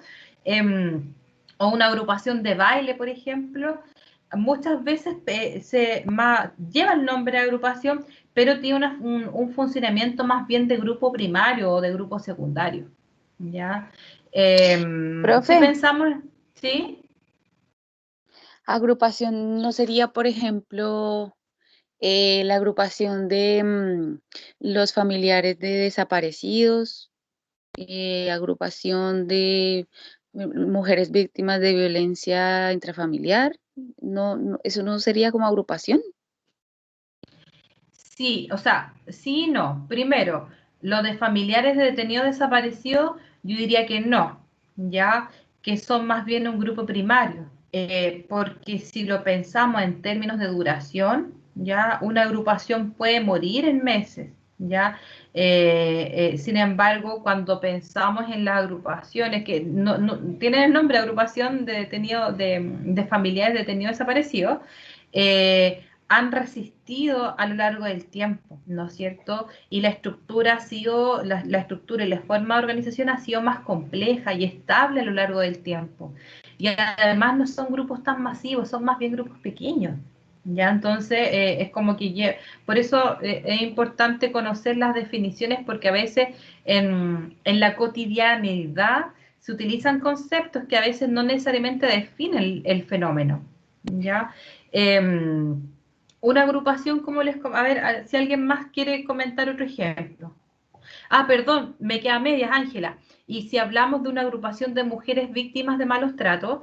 o una agrupación de baile, por ejemplo, muchas veces lleva el nombre de agrupación, pero tiene un funcionamiento más bien de grupo primario o de grupo secundario. ¿Ya? Si Profe, pensamos, ¿sí? agrupación no sería, por ejemplo, la agrupación de los familiares de desaparecidos, agrupación de mujeres víctimas de violencia intrafamiliar. ¿Eso no sería como agrupación? Sí, o sea, sí y no. Primero, lo de familiares de detenidos desaparecidos, yo diría que no, ya que son más bien un grupo primario, porque si lo pensamos en términos de duración, ¿ya? Una agrupación puede morir en meses, ¿ya? Sin embargo, cuando pensamos en las agrupaciones, que tienen el nombre de agrupación de detenidos, de familiares detenidos desaparecidos, han resistido a lo largo del tiempo, ¿no es cierto? Y la estructura ha sido, la estructura y la forma de organización ha sido más compleja y estable a lo largo del tiempo. Y además no son grupos tan masivos, son más bien grupos pequeños. Ya, entonces es como que por eso es importante conocer las definiciones, porque a veces en la cotidianidad se utilizan conceptos que a veces no necesariamente definen el fenómeno. ¿Ya? Una agrupación, como a ver, si alguien más quiere comentar otro ejemplo. Ah, perdón, me queda medias, Ángela. Y si hablamos de una agrupación de mujeres víctimas de malos tratos,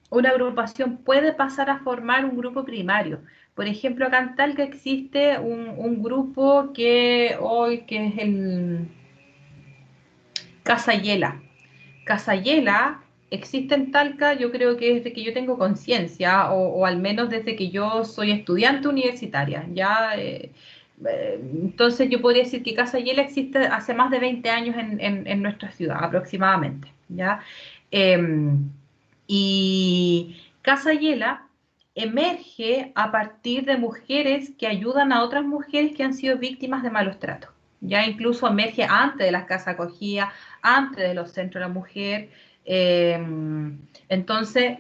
una agrupación puede pasar a formar un grupo primario. Por ejemplo, acá en Talca existe un grupo que hoy, que es el Casa Yela. Casa Yela existe en Talca, yo creo que desde que yo tengo conciencia, o al menos desde que yo soy estudiante universitaria. Ya, entonces yo podría decir que Casa Yela existe hace más de 20 años en nuestra ciudad, aproximadamente. ¿Ya? Y Casa Yela emerge a partir de mujeres que ayudan a otras mujeres que han sido víctimas de malos tratos. Ya incluso emerge antes de las casas acogida, antes de los centros de la mujer. Entonces,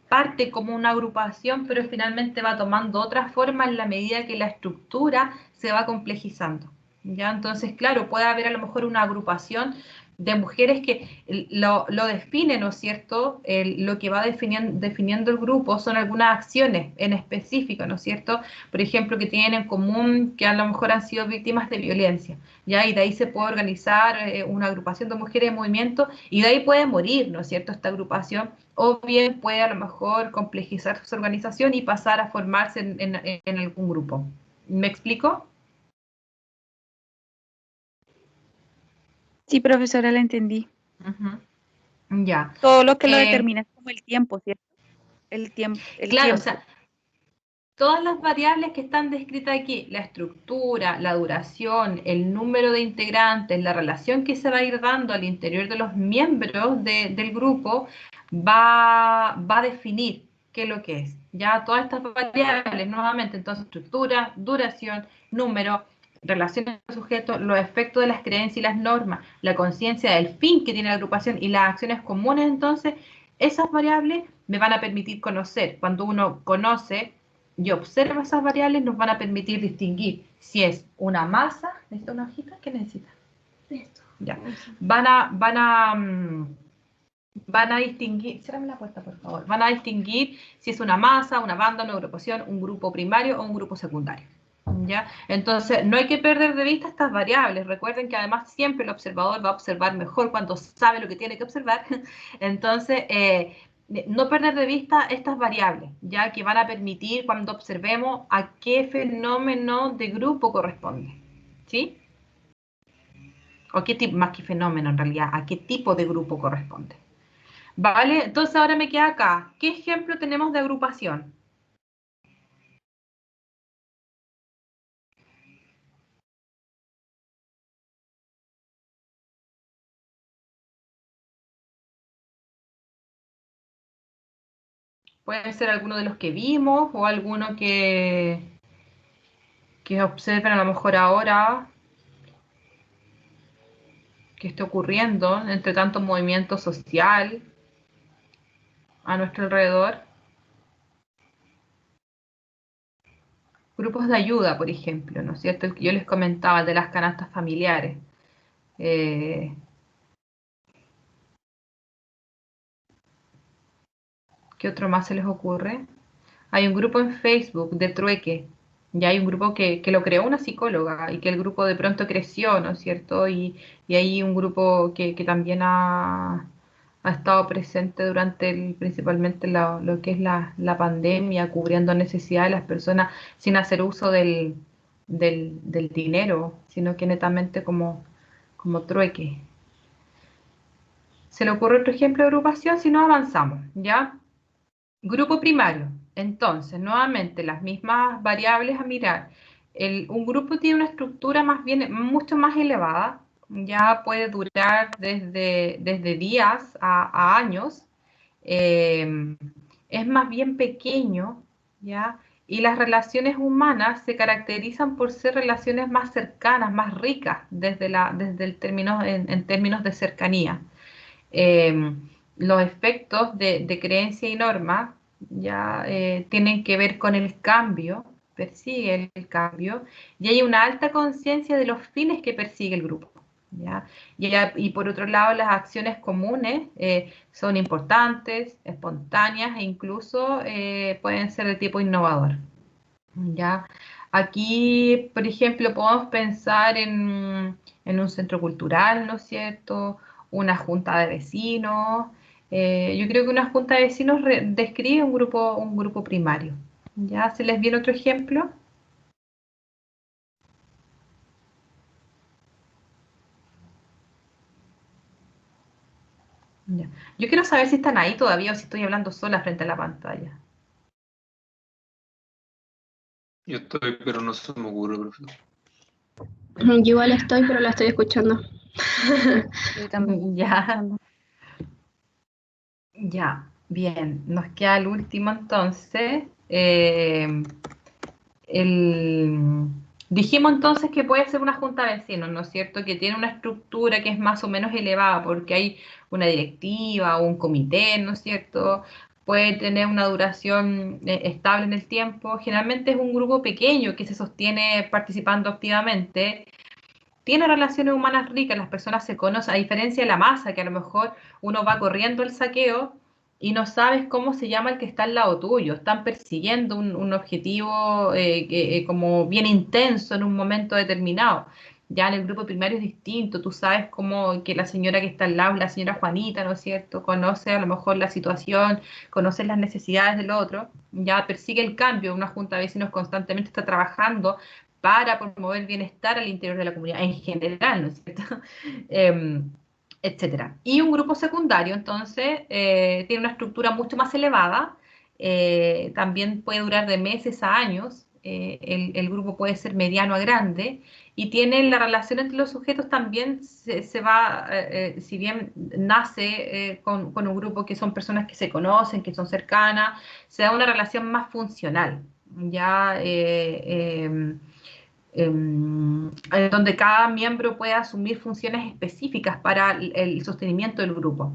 parte como una agrupación, pero finalmente va tomando otra forma en la medida que la estructura se va complejizando. ¿Ya? Entonces, claro, puede haber a lo mejor una agrupación de mujeres que lo define, ¿no es cierto? Lo que va definiendo el grupo son algunas acciones en específico, ¿no es cierto? Por ejemplo, que tienen en común que a lo mejor han sido víctimas de violencia, ¿ya? Y de ahí se puede organizar una agrupación de mujeres en movimiento y de ahí puede morir, ¿no es cierto?, esta agrupación, o bien puede a lo mejor complejizar su organización y pasar a formarse en algún grupo. ¿Me explico? Sí, profesora, la entendí. Ya. Todo lo que lo determina es como el tiempo, ¿cierto? El Claro, tiempo. o sea, todas las variables que están descritas aquí, la estructura, la duración, el número de integrantes, la relación que se va a ir dando al interior de los miembros del grupo, va a definir qué es lo que es. Ya todas estas variables, nuevamente, entonces estructura, duración, número, relaciones de sujetos, los efectos de las creencias y las normas, la conciencia del fin que tiene la agrupación y las acciones comunes, entonces, esas variables me van a permitir conocer. Cuando uno conoce y observa esas variables, nos van a permitir distinguir si es una masa. ¿Necesita una hojita? ¿Qué necesita? Esto. Ya. Van a distinguir, cierrame la puerta por favor, van a distinguir si es una masa, una banda, una agrupación, un grupo primario o un grupo secundario. ¿Ya? Entonces, no hay que perder de vista estas variables. Recuerden que además siempre el observador va a observar mejor cuando sabe lo que tiene que observar. Entonces, no perder de vista estas variables, ya que van a permitir cuando observemos a qué fenómeno de grupo corresponde. ¿Sí? O qué tipo, más que fenómeno en realidad, a qué tipo de grupo corresponde. ¿Vale? Entonces ahora me queda acá. ¿Qué ejemplo tenemos de agrupación? Puede ser alguno de los que vimos o alguno que observen a lo mejor ahora que esté ocurriendo entre tanto movimiento social a nuestro alrededor. Grupos de ayuda, por ejemplo, ¿no es cierto? El que yo les comentaba de las canastas familiares. ¿Qué otro más se les ocurre? Hay un grupo en Facebook de trueque. Ya hay un grupo que lo creó una psicóloga y que el grupo de pronto creció, ¿no es cierto? Y hay un grupo que también ha estado presente durante principalmente lo que es la pandemia, cubriendo necesidades de las personas sin hacer uso del dinero, sino que netamente como trueque. ¿Se le ocurre otro ejemplo de agrupación? Si no, avanzamos, ¿ya? Grupo primario. Entonces, nuevamente, las mismas variables a mirar. Un grupo tiene una estructura más bien, mucho más elevada, ya puede durar desde días a años, es más bien pequeño, ¿ya? Y las relaciones humanas se caracterizan por ser relaciones más cercanas, más ricas desde el término, en términos de cercanía. Los efectos de creencia y norma ya tienen que ver con el cambio, persigue el cambio, y hay una alta conciencia de los fines que persigue el grupo. ¿Ya? Y por otro lado, las acciones comunes son importantes, espontáneas e incluso pueden ser de tipo innovador. ¿Ya? Aquí, por ejemplo, podemos pensar en un centro cultural, ¿no es cierto? Una junta de vecinos. Yo creo que una junta de vecinos describe un grupo primario. ¿Ya? ¿Se les viene otro ejemplo? Ya. Yo quiero saber si están ahí todavía o si estoy hablando sola frente a la pantalla. Yo estoy, pero no se me ocurre, profesor. Yo igual estoy, pero la estoy escuchando. Yo también. Ya, ya, bien. Nos queda el último entonces. Dijimos entonces que puede ser una junta de vecinos, ¿no es cierto? Que tiene una estructura que es más o menos elevada porque hay una directiva o un comité, ¿no es cierto? Puede tener una duración estable en el tiempo. Generalmente es un grupo pequeño que se sostiene participando activamente. Tiene relaciones humanas ricas, las personas se conocen, a diferencia de la masa, que a lo mejor uno va corriendo el saqueo y no sabes cómo se llama el que está al lado tuyo. Están persiguiendo un objetivo como bien intenso en un momento determinado. Ya en el grupo primario es distinto, tú sabes cómo que la señora que está al lado, la señora Juanita, ¿no es cierto? Conoce a lo mejor la situación, conoce las necesidades del otro, ya persigue el cambio. Una junta de vecinos constantemente está trabajando para promover el bienestar al interior de la comunidad en general, ¿no es cierto? Etcétera. Y un grupo secundario, entonces, tiene una estructura mucho más elevada, también puede durar de meses a años, el grupo puede ser mediano a grande, y tiene la relación entre los sujetos también se va, si bien nace con un grupo que son personas que se conocen, que son cercanas, se da una relación más funcional, ya donde cada miembro puede asumir funciones específicas para el sostenimiento del grupo.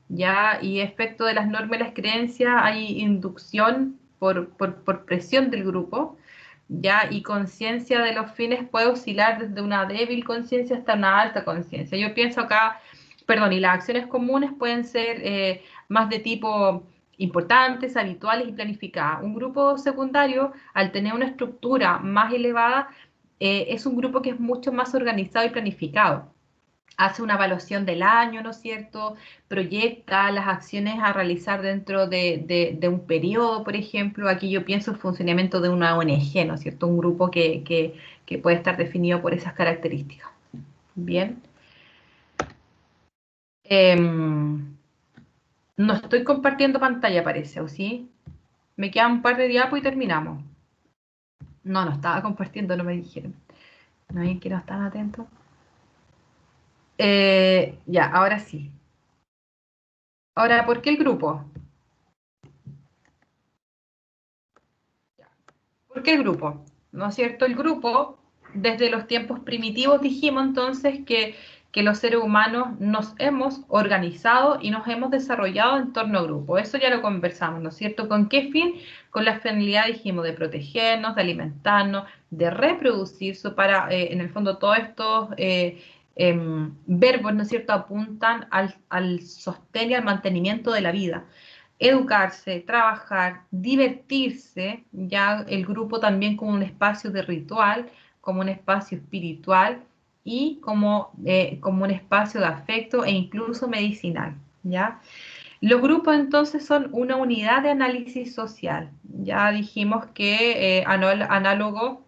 ¿Ya? Y efecto de las normas y las creencias hay inducción por presión del grupo, ¿ya? Y conciencia de los fines puede oscilar desde una débil conciencia hasta una alta conciencia. Yo pienso acá, perdón, y las acciones comunes pueden ser más de tipo importantes, habituales y planificadas. Un grupo secundario, al tener una estructura más elevada, es un grupo que es mucho más organizado y planificado. Hace una evaluación del año, ¿no es cierto? Proyecta las acciones a realizar dentro de un periodo, por ejemplo. Aquí yo pienso el funcionamiento de una ONG, ¿no es cierto? Un grupo que puede estar definido por esas características. Bien. No estoy compartiendo pantalla, parece, ¿o sí? Me quedan un par de diapos y terminamos. No estaba compartiendo, no me dijeron. ¿No hay que no están atentos? Ya, ahora sí. Ahora, ¿por qué el grupo? ¿Por qué el grupo? ¿No es cierto? El grupo, desde los tiempos primitivos dijimos entonces que los seres humanos nos hemos organizado y nos hemos desarrollado en torno a grupos. Eso ya lo conversamos, ¿no es cierto? ¿Con qué fin? Con la finalidad, dijimos, de protegernos, de alimentarnos, de reproducirse para, en el fondo, todos estos verbos, ¿no es cierto?, apuntan al sostén y al mantenimiento de la vida. Educarse, trabajar, divertirse, ya el grupo también como un espacio de ritual, como un espacio espiritual y como un espacio de afecto e incluso medicinal, ¿ya? Los grupos entonces son una unidad de análisis social. Ya dijimos que análogo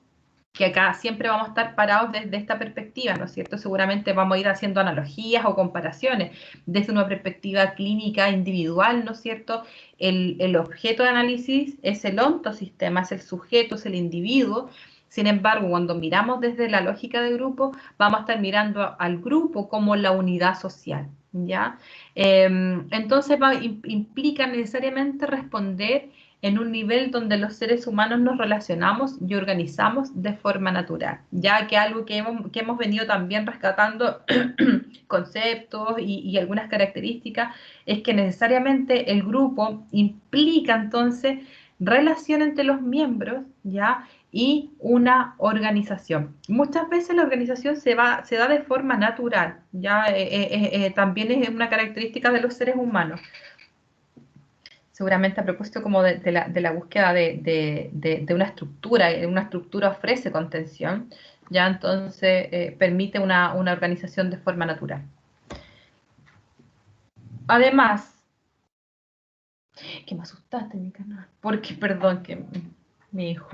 que acá siempre vamos a estar parados desde esta perspectiva, ¿no es cierto? Seguramente vamos a ir haciendo analogías o comparaciones desde una perspectiva clínica individual, ¿no es cierto? El objeto de análisis es el ontosistema, es el sujeto, es el individuo. Sin embargo, cuando miramos desde la lógica de grupo, vamos a estar mirando al grupo como la unidad social, ¿ya? Entonces implica necesariamente responder en un nivel donde los seres humanos nos relacionamos y organizamos de forma natural, ya que algo que hemos venido también rescatando conceptos y algunas características es que necesariamente el grupo implica entonces relación entre los miembros, ¿ya? Y una organización. Muchas veces la organización se da de forma natural, ¿ya? También es una característica de los seres humanos. Seguramente a propósito como de la búsqueda de una estructura ofrece contención, ya entonces permite una organización de forma natural. Además, que me asustaste, mi canal, porque, perdón, que mi hijo,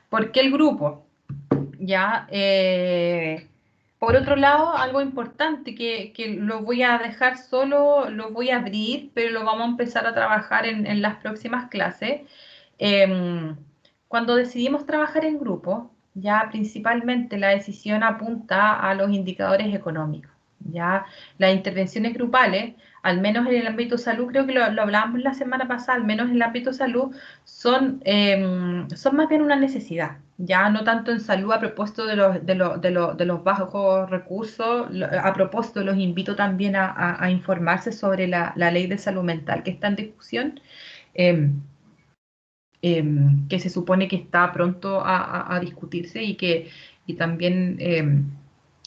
porque el grupo, ya, por otro lado, algo importante que lo voy a dejar solo, lo voy a abrir, pero lo vamos a empezar a trabajar en las próximas clases. Cuando decidimos trabajar en grupo, ya principalmente la decisión apunta a los indicadores económicos. Ya las intervenciones grupales, al menos en el ámbito salud, creo que lo hablábamos la semana pasada, al menos en el ámbito salud, son más bien una necesidad, ya no tanto en salud a propósito de los bajos recursos. A propósito, los invito también a informarse sobre la ley de salud mental que está en discusión, que se supone que está pronto a discutirse y también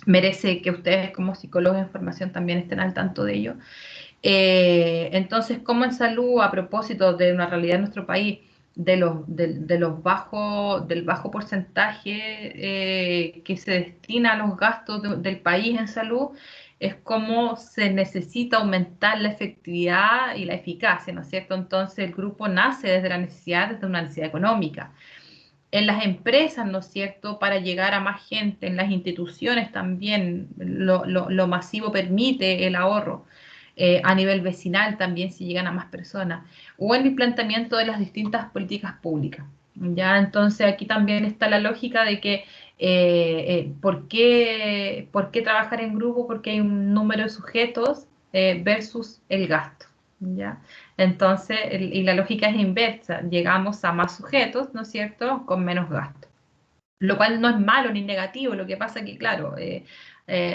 merece que ustedes como psicólogos en formación también estén al tanto de ello. Entonces, como en salud, a propósito de una realidad en nuestro país, del bajo porcentaje que se destina a los gastos del país en salud, es como se necesita aumentar la efectividad y la eficacia, ¿no es cierto? Entonces, el grupo nace desde desde una necesidad económica. En las empresas, ¿no es cierto?, para llegar a más gente, en las instituciones también, lo masivo permite el ahorro. A nivel vecinal también si llegan a más personas, o en el planteamiento de las distintas políticas públicas. Ya, entonces aquí también está la lógica de que ¿por qué trabajar en grupo? Porque hay un número de sujetos versus el gasto. ¿Ya? Entonces, y la lógica es inversa, llegamos a más sujetos, ¿no es cierto?, con menos gasto. Lo cual no es malo ni negativo, lo que pasa que, claro,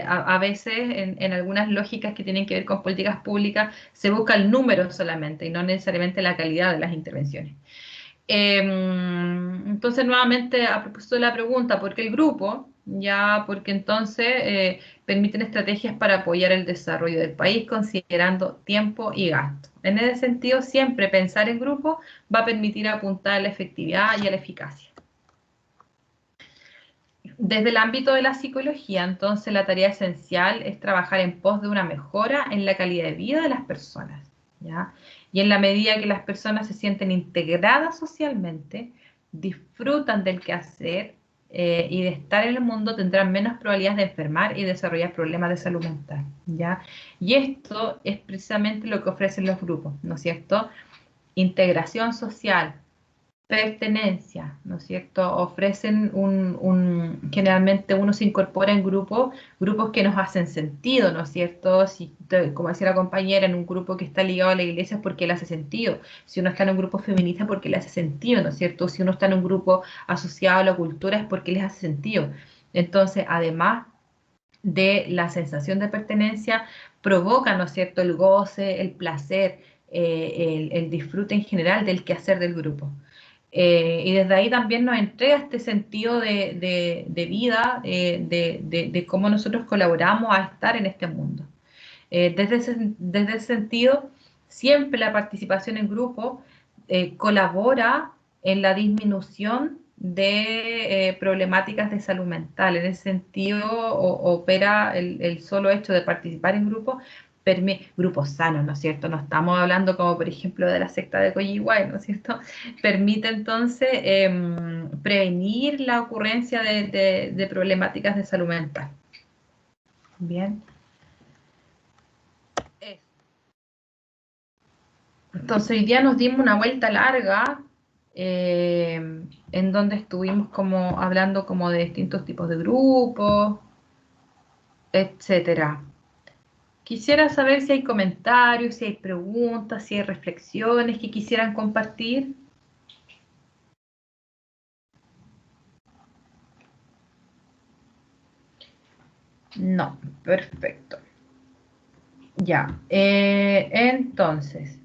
a veces en algunas lógicas que tienen que ver con políticas públicas se busca el número solamente y no necesariamente la calidad de las intervenciones. Entonces, nuevamente, a propósito de la pregunta, ¿por qué el grupo? Ya, porque entonces permiten estrategias para apoyar el desarrollo del país considerando tiempo y gasto. En ese sentido, siempre pensar en grupo va a permitir apuntar a la efectividad y a la eficacia. Desde el ámbito de la psicología, entonces, la tarea esencial es trabajar en pos de una mejora en la calidad de vida de las personas, ¿ya? Y en la medida que las personas se sienten integradas socialmente, disfrutan del quehacer y de estar en el mundo, tendrán menos probabilidades de enfermar y desarrollar problemas de salud mental, ¿ya? Y esto es precisamente lo que ofrecen los grupos, ¿no es cierto? Integración social, pertenencia, ¿no es cierto? Ofrecen generalmente uno se incorpora en grupos que nos hacen sentido, ¿no es cierto? Si, como decía la compañera, en un grupo que está ligado a la iglesia es porque le hace sentido. Si uno está en un grupo feminista es porque le hace sentido, ¿no es cierto? Si uno está en un grupo asociado a la cultura es porque les hace sentido. Entonces, además de la sensación de pertenencia, provoca, ¿no es cierto?, el goce, el placer, el disfrute en general del quehacer del grupo. Y desde ahí también nos entrega este sentido de vida, de cómo nosotros colaboramos a estar en este mundo. Desde ese sentido, siempre la participación en grupo colabora en la disminución de problemáticas de salud mental. En ese sentido, opera el solo hecho de participar en grupo, grupos sanos, ¿no es cierto? No estamos hablando como, por ejemplo, de la secta de Coyihuay, ¿no es cierto? Permite entonces prevenir la ocurrencia de problemáticas de salud mental. Bien. Entonces hoy día nos dimos una vuelta larga en donde estuvimos como hablando como de distintos tipos de grupos, etcétera. Quisiera saber si hay comentarios, si hay preguntas, si hay reflexiones que quisieran compartir. No, perfecto. Ya, entonces,